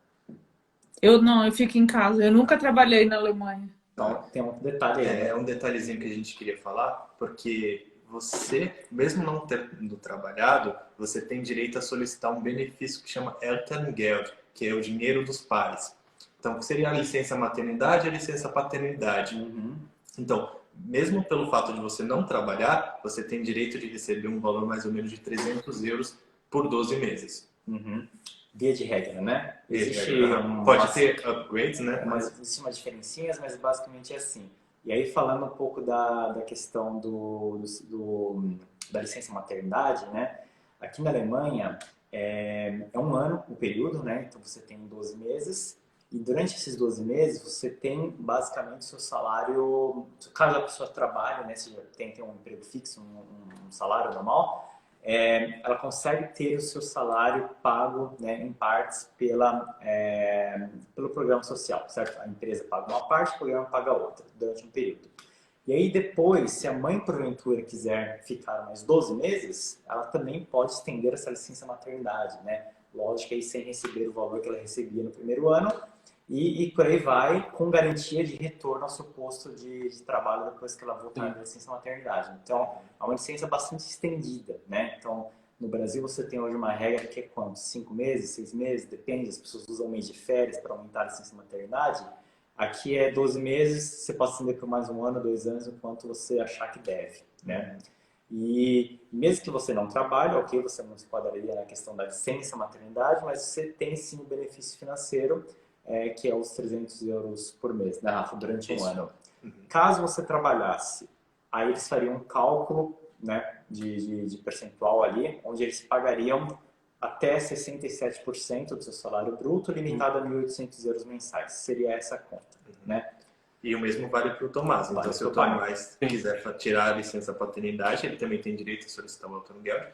Eu fico em casa. Eu nunca trabalhei na Alemanha. Então, tem um detalhe aí. É um detalhezinho que a gente queria falar, porque você, mesmo não tendo trabalhado, você tem direito a solicitar um benefício que chama Elterngeld, que é o dinheiro dos pais. Então, que seria a licença maternidade e a licença paternidade. Então, mesmo pelo fato de você não trabalhar, você tem direito de receber um valor mais ou menos de 300 euros por 12 meses. Via de regra, né? Pode ter upgrades, né? Existem umas diferencinhas, mas basicamente é assim. E aí, falando um pouco da questão da licença maternidade, né? Aqui na Alemanha, é um ano o período, né? Então, você tem 12 meses. E durante esses 12 meses, você tem basicamente o seu salário, caso a pessoa trabalhe, né, se já tem um emprego fixo, um salário normal, ela consegue ter o seu salário pago, né, em partes pelo programa social, certo? A empresa paga uma parte, o programa paga outra, durante um período. E aí depois, se a mãe porventura quiser ficar mais 12 meses, ela também pode estender essa licença maternidade, né? Lógico, aí sem receber o valor que ela recebia no primeiro ano, e por aí vai, com garantia de retorno ao seu posto de trabalho depois que ela voltar da licença maternidade. Então, é uma licença bastante estendida, né? Então, No Brasil você tem hoje uma regra que é quanto? 5 meses, 6 meses, depende, as pessoas usam um mês de férias para aumentar a licença maternidade. Aqui é 12 meses, você pode estender por mais 1 ano, 2 anos, o quanto você achar que deve, né? E mesmo que você não trabalhe, ok, você não se enquadraria na questão da licença maternidade, mas você tem sim o benefício financeiro, que é os 300 euros por mês, né, Rafa, durante um ano. Caso você trabalhasse, aí eles fariam um cálculo, né, de percentual ali, onde eles pagariam até 67% do seu salário bruto, limitado a 1.800 euros mensais. Seria essa a conta, né? E o mesmo vale para o Tomás. Então, se o Tomás quiser tirar a licença paternidade, ele também tem direito a solicitar o Elterngeld,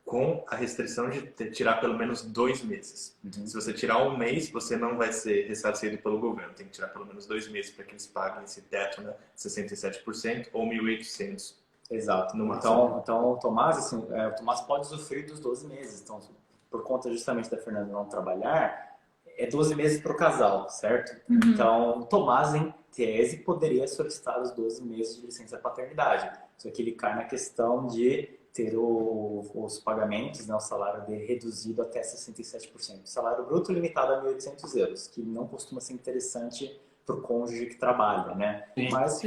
com a restrição de tirar pelo menos 2 meses. Se você tirar 1 mês, você não vai ser ressarcido pelo governo. Tem que tirar pelo menos 2 meses para que eles paguem esse teto, né? 67% ou 1.800. Exato. Então, o Tomás, assim, o Tomás pode usufruir dos 12 meses. Então, por conta justamente da Fernanda não trabalhar, é 12 meses para o casal, certo? Então, o Tomás, em tese, poderia solicitar os 12 meses de licença paternidade. Só que ele cai na questão de ter os pagamentos, né, o salário dele reduzido até 67%. O salário bruto limitado a 1.800 euros, que não costuma ser interessante para o cônjuge que trabalha, né? Mas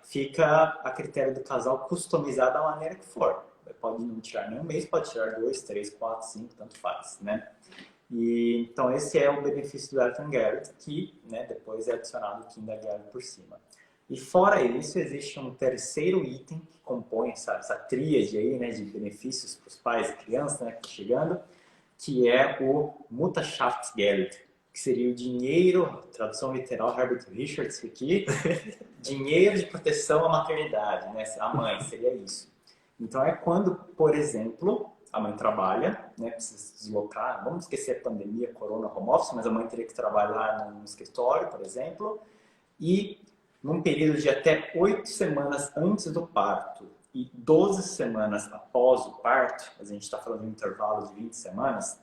fica a critério do casal customizar da maneira que for. Pode não tirar nem 1 mês, pode tirar 2, 3, 4, 5, tanto faz, né? E, então esse é o benefício do Elterngeld, que, né, depois é adicionado o Kindergeld por cima. E fora isso, existe um terceiro item que compõe essa tríade aí, né, de benefícios para os pais e crianças, né, que chegando, que é o Mutterschaftsgeld, que seria o dinheiro, tradução literal, Herbert Richards aqui, dinheiro de proteção à maternidade, né, a mãe, seria isso. Então é quando, por exemplo, a mãe trabalha, né, precisa se deslocar, vamos esquecer a pandemia, corona, home office, mas a mãe teria que trabalhar num escritório, por exemplo, e num período de até 8 semanas antes do parto e 12 semanas após o parto, a gente está falando de um intervalo de 20 semanas,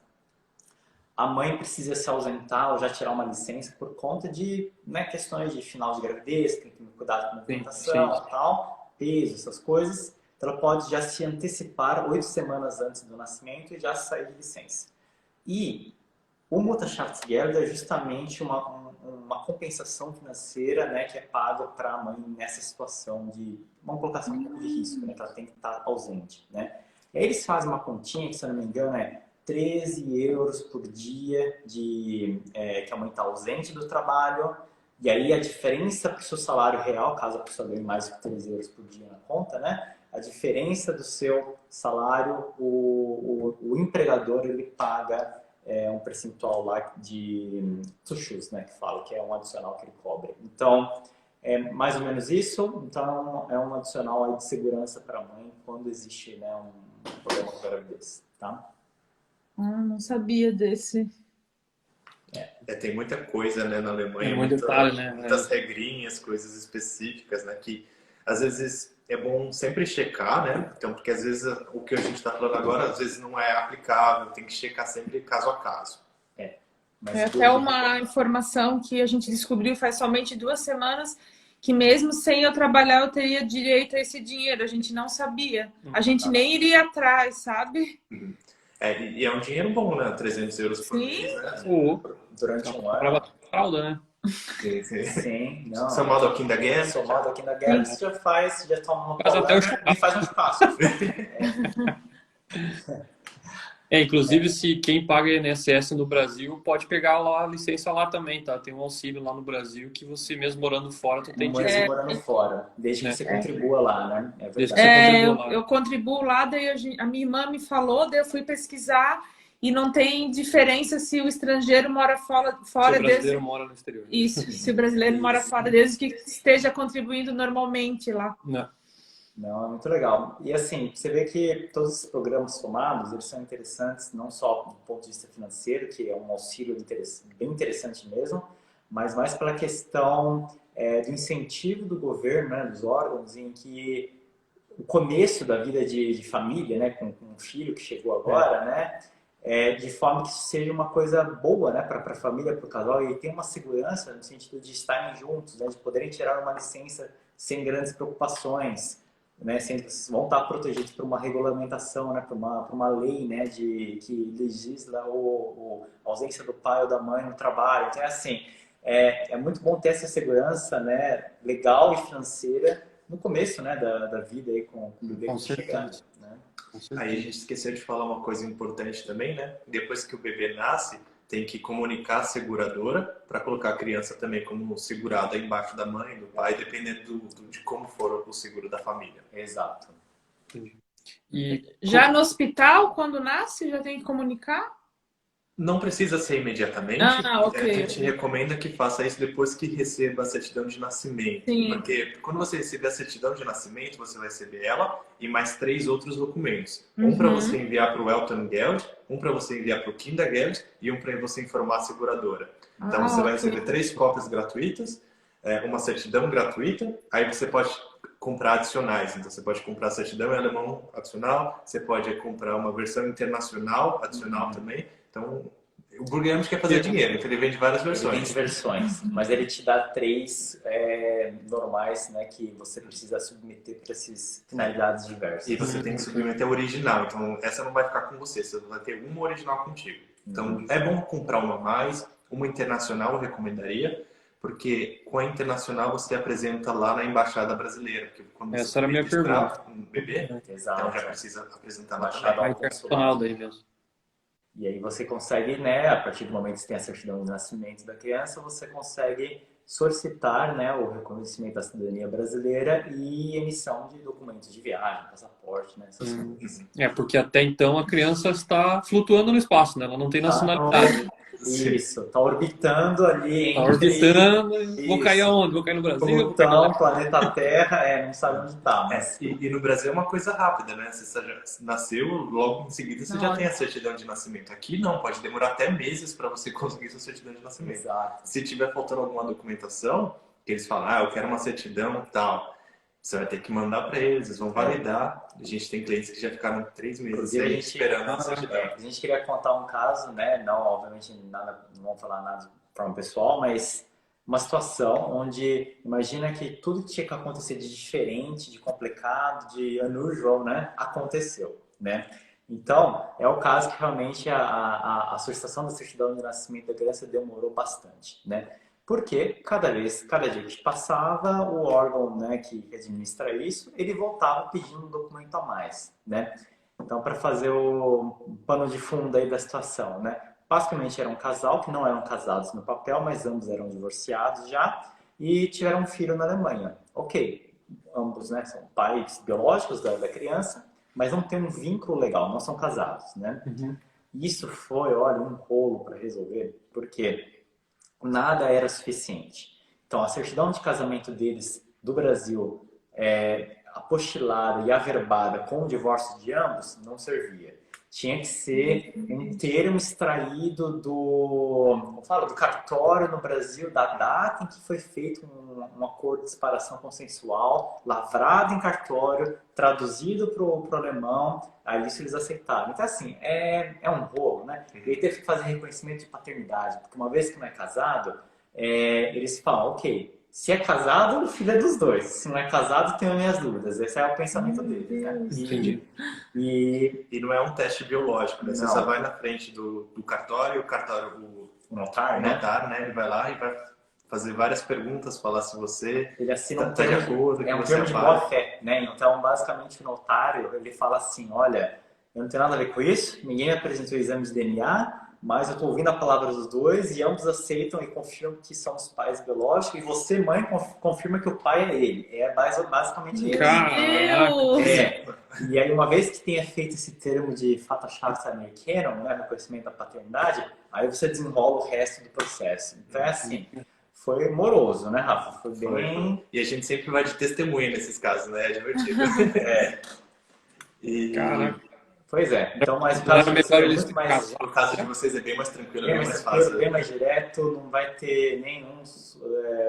a mãe precisa se ausentar ou já tirar uma licença por conta de, né, questões de final de gravidez, tem que cuidar com a alimentação e tal, peso, essas coisas. Então, ela pode já se antecipar 8 semanas antes do nascimento e já sair de licença. E o Mutterschaftsgeld é justamente uma compensação financeira, né, que é paga para a mãe nessa situação de uma colocação um pouco de risco, né, que ela tem que estar ausente, né. E aí eles fazem uma continha que, se eu não me engano, é 13 euros por dia que a mãe está ausente do trabalho. E aí a diferença para o seu salário real, caso a pessoa ganhe mais que 13 euros por dia na conta, né, a diferença do seu salário, o empregador ele paga um percentual lá de Zuschuss, né, que fala, que é um adicional que ele cobra. Então, é mais ou menos isso. Então, é um adicional aí de segurança para a mãe quando existe, né, um problema com gravidez, tá? Não sabia desse. Tem muita coisa, né, na Alemanha, muito detalhe, né? Muitas regrinhas, coisas específicas, né, que às vezes é bom sempre checar, né? Então, porque às vezes o que a gente está falando agora, às vezes não é aplicável, tem que checar sempre caso a caso. Mas até uma informação que a gente descobriu faz somente 2 semanas, que mesmo sem eu trabalhar eu teria direito a esse dinheiro. A gente não sabia. A gente nem iria atrás, sabe? E é um dinheiro bom, né? 300 euros por mês, né? Durante um ano. Fralda, né? Sim, não. Somado ao Kindergeld. Somado ao Kindergeld, você já toma uma Faz até o e faz um churrasco. Inclusive, se quem paga INSS no Brasil pode pegar lá a licença lá também, tá? Tem um auxílio lá no Brasil que você mesmo morando fora, tu tem direito. Morando fora, desde que você contribua lá, né? É verdade. Eu contribuo lá, daí a minha irmã me falou, daí eu fui pesquisar e não tem diferença se o estrangeiro mora fora se o brasileiro mora no exterior. Isso, se o brasileiro mora fora, desde que esteja contribuindo normalmente lá. Não, é muito legal. E assim, você vê que todos os programas somados, eles são interessantes, não só do ponto de vista financeiro, que é um auxílio bem interessante mesmo, mas mais pela questão do incentivo do governo, né, dos órgãos, em que o começo da vida de família, né, com um filho que chegou agora, né, de forma que isso seja uma coisa boa, né, para a família, para o casal, e ter uma segurança no sentido de estarem juntos, né, de poderem tirar uma licença sem grandes preocupações. né, sendo que vocês vão estar protegidos por uma regulamentação, né, por uma lei, né, que legisla a ausência do pai ou da mãe no trabalho. Então, assim, é muito bom ter essa segurança, né, legal e financeira no começo, né, da vida aí com o bebê chegando, né? Aí a gente esqueceu de falar uma coisa importante também, né? Depois que o bebê nasce, tem que comunicar a seguradora para colocar a criança também como segurada embaixo da mãe, do pai, dependendo de como for o seguro da família. Exato. E Já no hospital, quando nasce, já tem que comunicar? Não precisa ser imediatamente. Ok. A gente recomenda que faça isso depois que receba a certidão de nascimento. Sim. Porque quando você receber a certidão de nascimento, você vai receber ela e mais 3 outros documentos. Um para você enviar para o Elterngeld, um para você enviar para o Kindergeld e um para você informar a seguradora. Então você vai receber 3 cópias gratuitas, uma certidão gratuita, aí você pode comprar adicionais. Então você pode comprar a certidão em alemão adicional, você pode comprar uma versão internacional adicional também. Então, o Burger quer fazer dinheiro, então ele vende várias versões. Ele vende versões, mas ele te dá 3 normais, né, que você precisa submeter para essas finalidades diversas. E você tem que submeter a original, então essa não vai ficar com você vai ter uma original contigo. Então, é bom comprar uma a mais, uma internacional eu recomendaria, porque com a internacional você apresenta lá na embaixada brasileira. Porque quando Essa você era a minha registrar um bebê, Exato. então já precisa apresentar lá Embaixada também. a internacional daí mesmo. E aí você consegue, né, a partir do momento que você tem a certidão de nascimento da criança, você consegue solicitar, né, o reconhecimento da cidadania brasileira e emissão de documentos de viagem, passaporte, né, essas coisas. Porque até então a criança está flutuando no espaço, né? Ela não tem nacionalidade. Isso, tá orbitando ali Está entre... orbitando, vou cair Isso. aonde? Vou cair no Brasil? Vou cair Plutão, planeta Terra, não sabe onde tá, mas... E no Brasil é uma coisa rápida, né? Você já nasceu, logo em seguida você já tem a certidão de nascimento. Aqui não, pode demorar até meses para você conseguir sua certidão de nascimento. Exato. Se tiver faltando alguma documentação, que eles falam, eu quero uma certidão e tal, você vai ter que mandar para eles, eles vão validar. A gente tem clientes que já ficaram 3 meses aí esperando a certidão. A gente queria contar um caso, né? Não, obviamente, nada, não vamos falar nada de forma pessoal, mas uma situação onde imagina que tudo que tinha que acontecer de diferente, de complicado, de unusual, né? Aconteceu, né? Então, é o caso que realmente a solicitação da certidão de nascimento da criança demorou bastante, né? Porque cada dia que passava, o órgão, né, que administra isso, ele voltava pedindo um documento a mais, né? Então, para fazer o pano de fundo aí da situação, né? Basicamente era um casal que não eram casados no papel, mas ambos eram divorciados já e tiveram um filho na Alemanha. Ok, ambos, né, são pais biológicos da criança, mas não tem um vínculo legal, não são casados, né? Isso foi, olha, um rolo para resolver, porque nada era suficiente. Então, a certidão de casamento deles do Brasil, apostilada e averbada com o divórcio de ambos, não servia. Tinha que ser um termo extraído do cartório no Brasil, da data em que foi feito um acordo de separação consensual, lavrado em cartório, traduzido para o alemão, aí isso eles aceitaram. Então, assim, é um rolo, né? E aí teve que fazer reconhecimento de paternidade, porque uma vez que não é casado, eles falam, ok, se é casado, o filho é dos dois. Se não é casado, tenho minhas dúvidas. Esse é o pensamento deles, né? Entendi. E não é um teste biológico, né? Você Não. só vai na frente do cartório, O notário, né? né? Ele vai lá e vai fazer várias perguntas, falar se você Ele assina um está de termo, acordo, que um você termo de vai. boa fé, né? Então, basicamente, o notário, ele fala assim, olha, eu não tenho nada a ver com isso, ninguém me apresentou o exame de DNA, mas eu estou ouvindo a palavra dos dois e ambos aceitam e confirmam que são os pais biológicos e você, mãe, confirma que o pai é ele. É basicamente isso. Caraca. E aí, uma vez que tenha feito esse termo de Vaterschaftsanerkennung, né, reconhecimento da paternidade, aí você desenrola o resto do processo. Então, é assim, foi moroso, né, Rafa? Foi bem... E a gente sempre vai de testemunha nesses casos, né? É divertido. Caraca. Pois é. Então, mas o Não era caso de melhor vocês é eles muito mais... O caso de vocês é bem mais tranquilo, Bem bem mais mais tranquilo, fácil. bem mais direto, não vai ter nenhum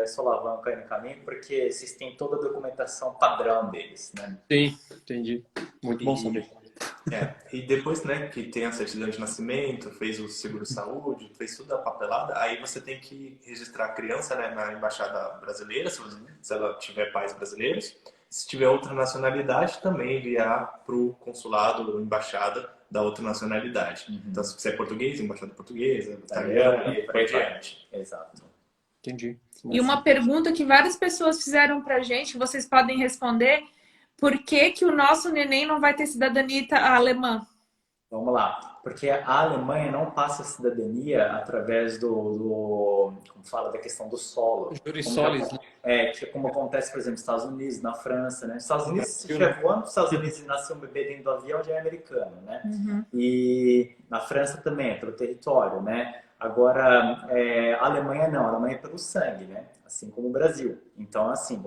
solavanco aí no caminho, porque vocês têm toda a documentação padrão deles, né? Sim, entendi. Muito bom saber. E depois, né, que tem a certidão de nascimento, fez o seguro-saúde, fez tudo a papelada, aí você tem que registrar a criança, né, na embaixada brasileira, se ela tiver pais brasileiros. Se tiver outra nacionalidade, também enviar para o consulado ou embaixada da outra nacionalidade. Então, se você é português, embaixada portuguesa, italiana e por aí diante. Exato. Entendi. E uma pergunta que várias pessoas fizeram pra gente, vocês podem responder: por que que o nosso neném não vai ter cidadania alemã? Vamos lá, porque a Alemanha não passa a cidadania através como fala, da questão do solo. Juris Como solis, né? como acontece, por exemplo, nos Estados Unidos, na França, né? Nos Estados Unidos, se estiver voando nos Estados Unidos e nascer um bebê dentro do avião, já é americano, né? E na França também, é pelo território, né? Agora, a Alemanha não, a Alemanha é pelo sangue, né? Assim como o Brasil. Então, assim,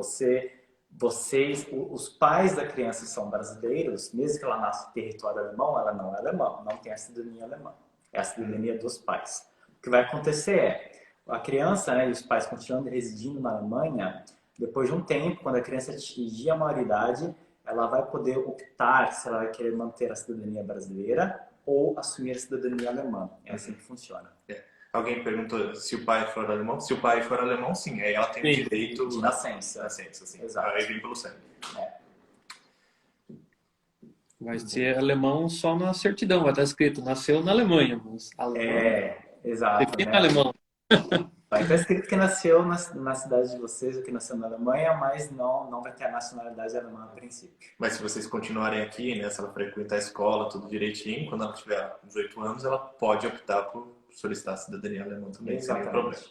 os pais da criança são brasileiros, mesmo que ela nasça em território alemão, ela não é alemã, não tem a cidadania alemã. É a cidadania dos pais. O que vai acontecer a criança, né, e os pais continuando residindo na Alemanha, depois de um tempo, quando a criança atingir a maioridade, ela vai poder optar se ela vai querer manter a cidadania brasileira ou assumir a cidadania alemã. É assim que funciona. Alguém perguntou se o pai for alemão. Se o pai for alemão, sim. Aí ela tem o direito de nascença. Assim. Exato. Aí vem pelo sangue. Vai ser alemão só na certidão, vai estar escrito, nasceu na Alemanha. Mas alemão, exato. define Né? alemão. Vai estar escrito que nasceu na cidade de vocês, ou que nasceu na Alemanha, mas não vai ter a nacionalidade alemã a princípio. Mas se vocês continuarem aqui, né, se ela frequentar a escola, tudo direitinho, quando ela tiver 18 anos, ela pode optar por solicitar a cidadania alemã também, sem nenhum problema.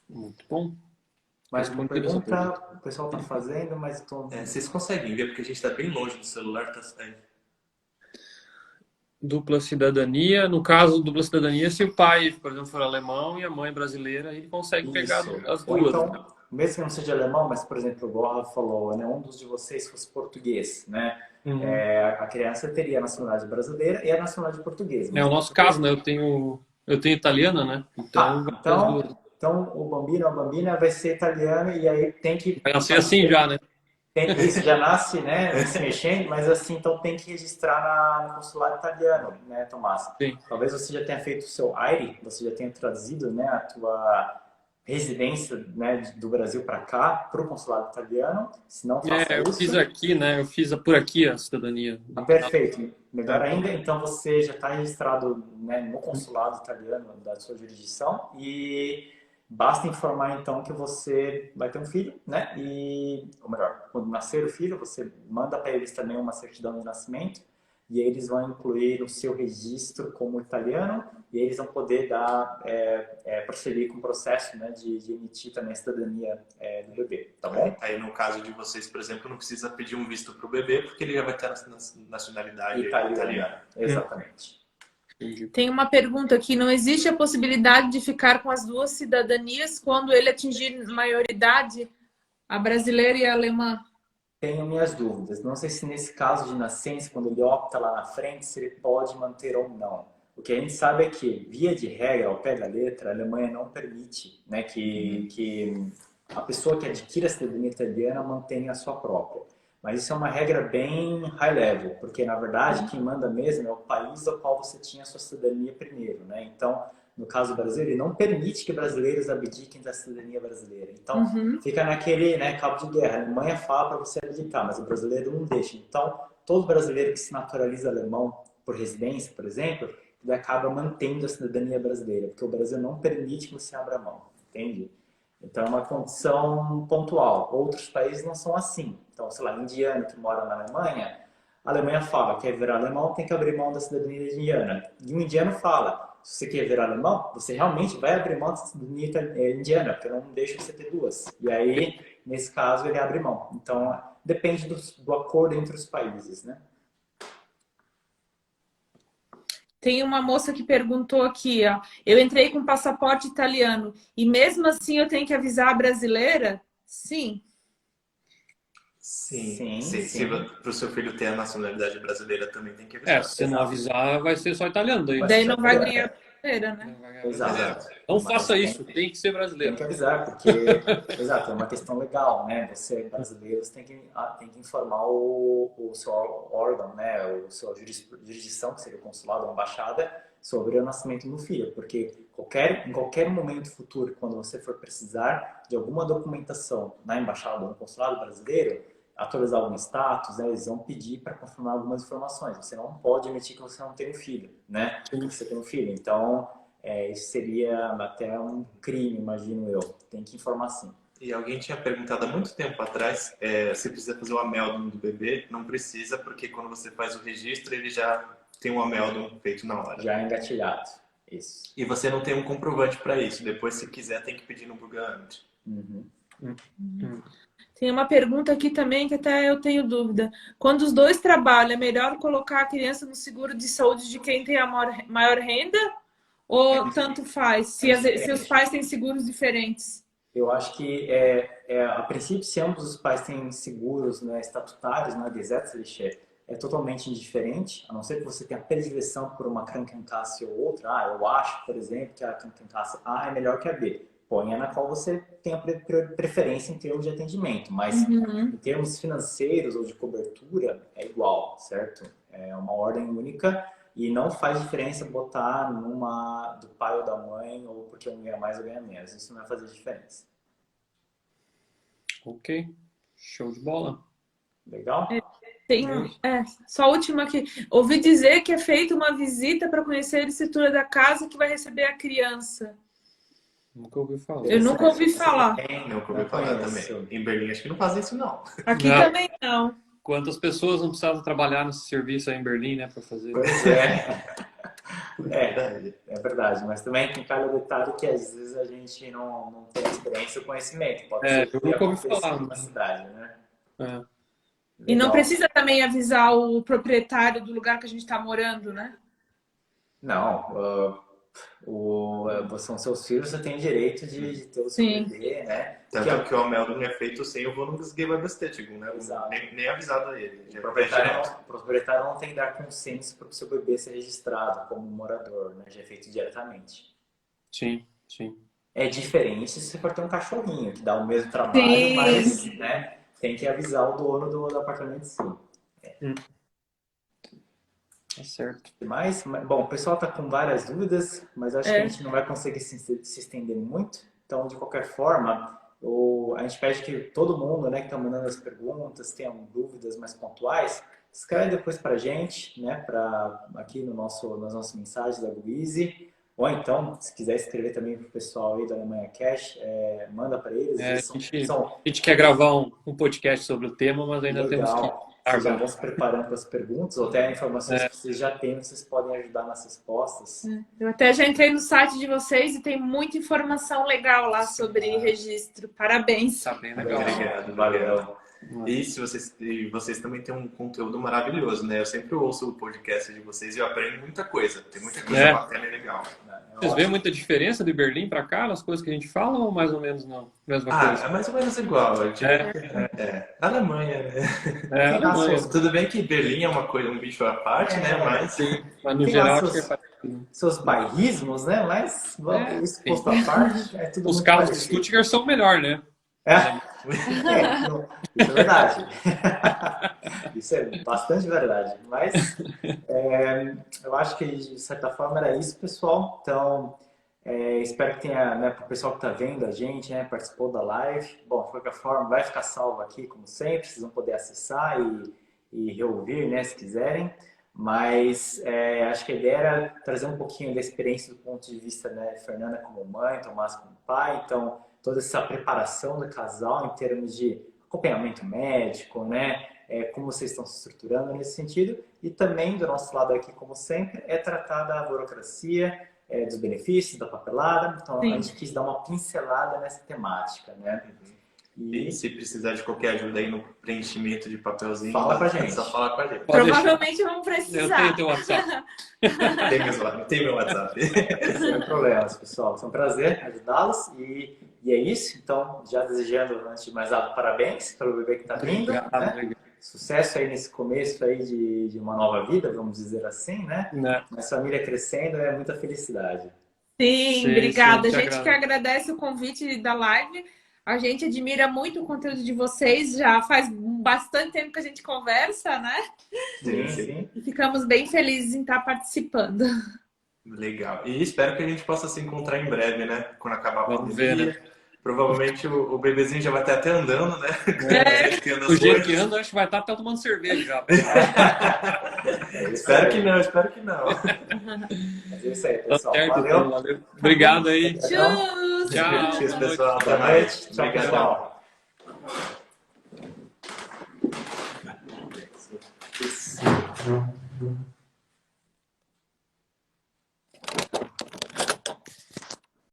Muito bom. Mais uma pergunta o pessoal está fazendo, mas vocês conseguem ver, porque a gente está bem longe do celular, tá aí. Dupla cidadania, no caso, dupla cidadania, se o pai, por exemplo, for alemão e a mãe brasileira, ele consegue pegar as duas. Ou então, mesmo que não seja alemão, mas, por exemplo, o Borja falou, né, um dos de vocês fosse português, né? A criança teria a nacionalidade brasileira e a nacionalidade portuguesa. É o nosso caso, né? Eu tenho italiana, né? Então o bambino ou a bambina vai ser italiano e aí tem que... Vai nascer assim já, né? Isso já nasce, né, se mexendo, mas assim, então tem que registrar no consulado italiano, né, Tomás? Sim. Talvez você já tenha feito o seu AIRE, você já tenha traduzido, né, a tua residência, né, do Brasil para cá, para o consulado italiano, se não faça eu fiz aqui, né, eu fiz por aqui a cidadania. Perfeito, melhor ainda, então você já está registrado, né, no consulado italiano da sua jurisdição e... Basta informar, então, que você vai ter um filho, né? Ou melhor, quando nascer o filho, você manda para eles também uma certidão de nascimento e eles vão incluir o seu registro como italiano e eles vão poder prosseguir com o processo, né, de emitir também a cidadania do bebê, tá bom? Aí, no caso de vocês, por exemplo, não precisa pedir um visto para o bebê porque ele já vai ter a nacionalidade italiana. Exatamente. Tem uma pergunta aqui: não existe a possibilidade de ficar com as duas cidadanias quando ele atingir maioridade, a brasileira e a alemã? Tenho minhas dúvidas. Não sei se nesse caso de nascença, quando ele opta lá na frente, se ele pode manter ou não. O que a gente sabe é que, via de regra, ao pé da letra, a Alemanha não permite, né, que a pessoa que adquira a cidadania italiana mantenha a sua própria. Mas isso é uma regra bem high level, porque na verdade quem manda mesmo é o país ao qual você tinha a sua cidadania primeiro, né? Então, no caso do Brasil, ele não permite que brasileiros abdiquem da cidadania brasileira. Então, fica naquele, né, cabo de guerra. A Alemanha fala para você abdicar, mas o brasileiro não deixa. Então, todo brasileiro que se naturaliza alemão por residência, por exemplo, ele acaba mantendo a cidadania brasileira, porque o Brasil não permite que você abra mão, entende? Então, é uma condição pontual. Outros países não são assim. Então, sei lá, indiano que mora na Alemanha, a Alemanha fala, quer virar alemão, tem que abrir mão da cidadania indiana. E o indiano fala, se você quer virar alemão, você realmente vai abrir mão da cidadania indiana, porque eu não deixo você ter duas. E aí, nesse caso, ele abre mão. Então, depende do acordo entre os países, né? Tem uma moça que perguntou aqui, ó, eu entrei com passaporte italiano e mesmo assim eu tenho que avisar a brasileira? Sim. Sim. Se para o seu filho ter a nacionalidade brasileira também tem que avisar. Se não avisar, vai ser só italiano. Daí não vai ganhar brasileira, né? Exato. Não faça isso, tem que ser brasileiro. Tem que avisar, porque exato, é uma questão legal, né? Você, brasileiro, você tem que informar o seu órgão, né? O sua jurisdição, que seria o consulado ou a embaixada, sobre o nascimento do filho, porque em qualquer momento futuro, quando você for precisar de alguma documentação na embaixada ou no consulado brasileiro, atualizar algum status, né, eles vão pedir para confirmar algumas informações. Você não pode admitir que você não tem um filho, né? Que você tem um filho. Então, isso seria até um crime, imagino eu. Tem que informar sim. E alguém tinha perguntado há muito tempo atrás se precisa fazer o ameldum do bebê. Não precisa, porque quando você faz o registro, ele já tem um ameldum feito na hora. Já engatilhado. Isso. E você não tem um comprovante para isso. Depois, se quiser, tem que pedir no Burgerland. Tem uma pergunta aqui também que até eu tenho dúvida. Quando os dois trabalham, é melhor colocar a criança no seguro de saúde de quem tem a maior renda? Ou tanto faz? Se os pais têm seguros diferentes? Eu acho que, a princípio, se ambos os pais têm seguros, né, estatutários, né, gesetzliche, é totalmente indiferente, a não ser que você tenha predileção por uma Krankenkasse ou outra. Eu acho, por exemplo, que a Krankenkasse A é melhor que a B. Ponha na qual você tem a preferência em termos de atendimento, mas em termos financeiros ou de cobertura, é igual, certo? É uma ordem única e não faz diferença botar numa do pai ou da mãe, ou porque um ganha mais ou ganha menos. Isso não vai fazer diferença. Ok, show de bola. Legal? Só a última aqui. Ouvi dizer que é feita uma visita para conhecer a estrutura da casa que vai receber a criança. Nunca ouvi falar. Eu nunca ouvi falar. Nunca ouvi falar também. Em Berlim, acho que não fazem isso, não. Aqui também não. Quantas pessoas não precisavam trabalhar nesse serviço aí em Berlim, né, para fazer? Pois é verdade. Mas também tem cada detalhe que às vezes a gente não tem experiência ou conhecimento. Pode ser que eu nunca ouvi falar na cidade, né? E não precisa também avisar o proprietário do lugar que a gente está morando, né? Não. São seus filhos, você tem direito de ter o seu bebê, né? Tanto que o ameldum é feito sem o Wohnungsgeberbestätigung, né? Nem avisado a ele. O proprietário não tem que dar consenso para o seu bebê ser registrado como morador, né? Já é feito diretamente. Sim. É diferente se você for ter um cachorrinho, que dá o mesmo trabalho, mas, né, tem que avisar o dono do apartamento, sim. Tá certo. Mas, bom, o pessoal está com várias dúvidas, mas acho que a gente não vai conseguir se estender muito. Então, de qualquer forma, a gente pede que todo mundo, né, que está mandando as perguntas, tenha dúvidas mais pontuais, escreve depois para a gente, né, aqui nas nossas mensagens da GoEasy. Ou então, se quiser escrever também para o pessoal aí da Alemanha Cash, manda para eles. A gente quer gravar um podcast sobre o tema, mas ainda temos que... Vocês já vão se preparando para as perguntas, ou até informações que vocês já têm, vocês podem ajudar nas respostas. Eu até já entrei no site de vocês e tem muita informação legal lá sobre registro. Parabéns. Tá bem legal. Obrigado, valeu. E vocês também têm um conteúdo maravilhoso, né? Eu sempre ouço o podcast de vocês e eu aprendo muita coisa. Tem muita coisa bacana e legal. Vocês veem muita diferença de Berlim para cá, nas coisas que a gente fala, ou mais ou menos não? Mesma coisa? É mais ou menos igual. Alemanha, né? Alemanha. Tudo bem que Berlim é um bicho à parte, né? Mas no geral acho que é parecido. Seus bairrismos, né? Mas isso posto à parte, é tudo os muito carros de parecido. Stuttgart são melhor, né? Isso é verdade. Isso é bastante verdade. Mas eu acho que de certa forma era isso, pessoal. Então espero que tenha, né, para o pessoal que está vendo a gente, né, participou da live. Bom, de qualquer forma, vai ficar salvo aqui, como sempre. Vocês vão poder acessar e reouvir, né, se quiserem. Mas acho que a ideia era trazer um pouquinho da experiência do ponto de vista, né, de Fernanda como mãe, Tomás como pai. Então, toda essa preparação do casal em termos de acompanhamento médico, né? Como vocês estão se estruturando nesse sentido. E também, do nosso lado aqui, como sempre, tratar da burocracia, dos benefícios, da papelada. Então, a gente quis dar uma pincelada nessa temática, né? E se precisar de qualquer ajuda aí no preenchimento de papelzinho, fala pra gente. Só falar com a gente. Provavelmente vamos precisar. Eu tenho teu WhatsApp. Tem meu WhatsApp. Sem problemas, pessoal. Foi um prazer ajudá-los e é isso. Então, já desejando, antes de mais nada, parabéns pelo bebê que está vindo. Né? Sucesso aí nesse começo aí de uma nova vida, vamos dizer assim, né? Mas família crescendo é muita felicidade. Sim, obrigada. A gente que agradece o convite da live. A gente admira muito o conteúdo de vocês. Já faz bastante tempo que a gente conversa, né? Sim. E ficamos bem felizes em estar participando. Legal. E espero que a gente possa se encontrar em breve, né? Quando acabar a Vamos pandemia. ver, né? Provavelmente o bebezinho já vai estar até andando, né? O jeito que anda, acho que vai estar até tomando cerveja já. Espero que não, espero que não. Mas é isso aí, Tá pessoal. certo, Valeu. valeu. Obrigado aí. Tchau! Tchau. Tchau, pessoal. Até Boa mais. noite. Tchau, Obrigadão. pessoal.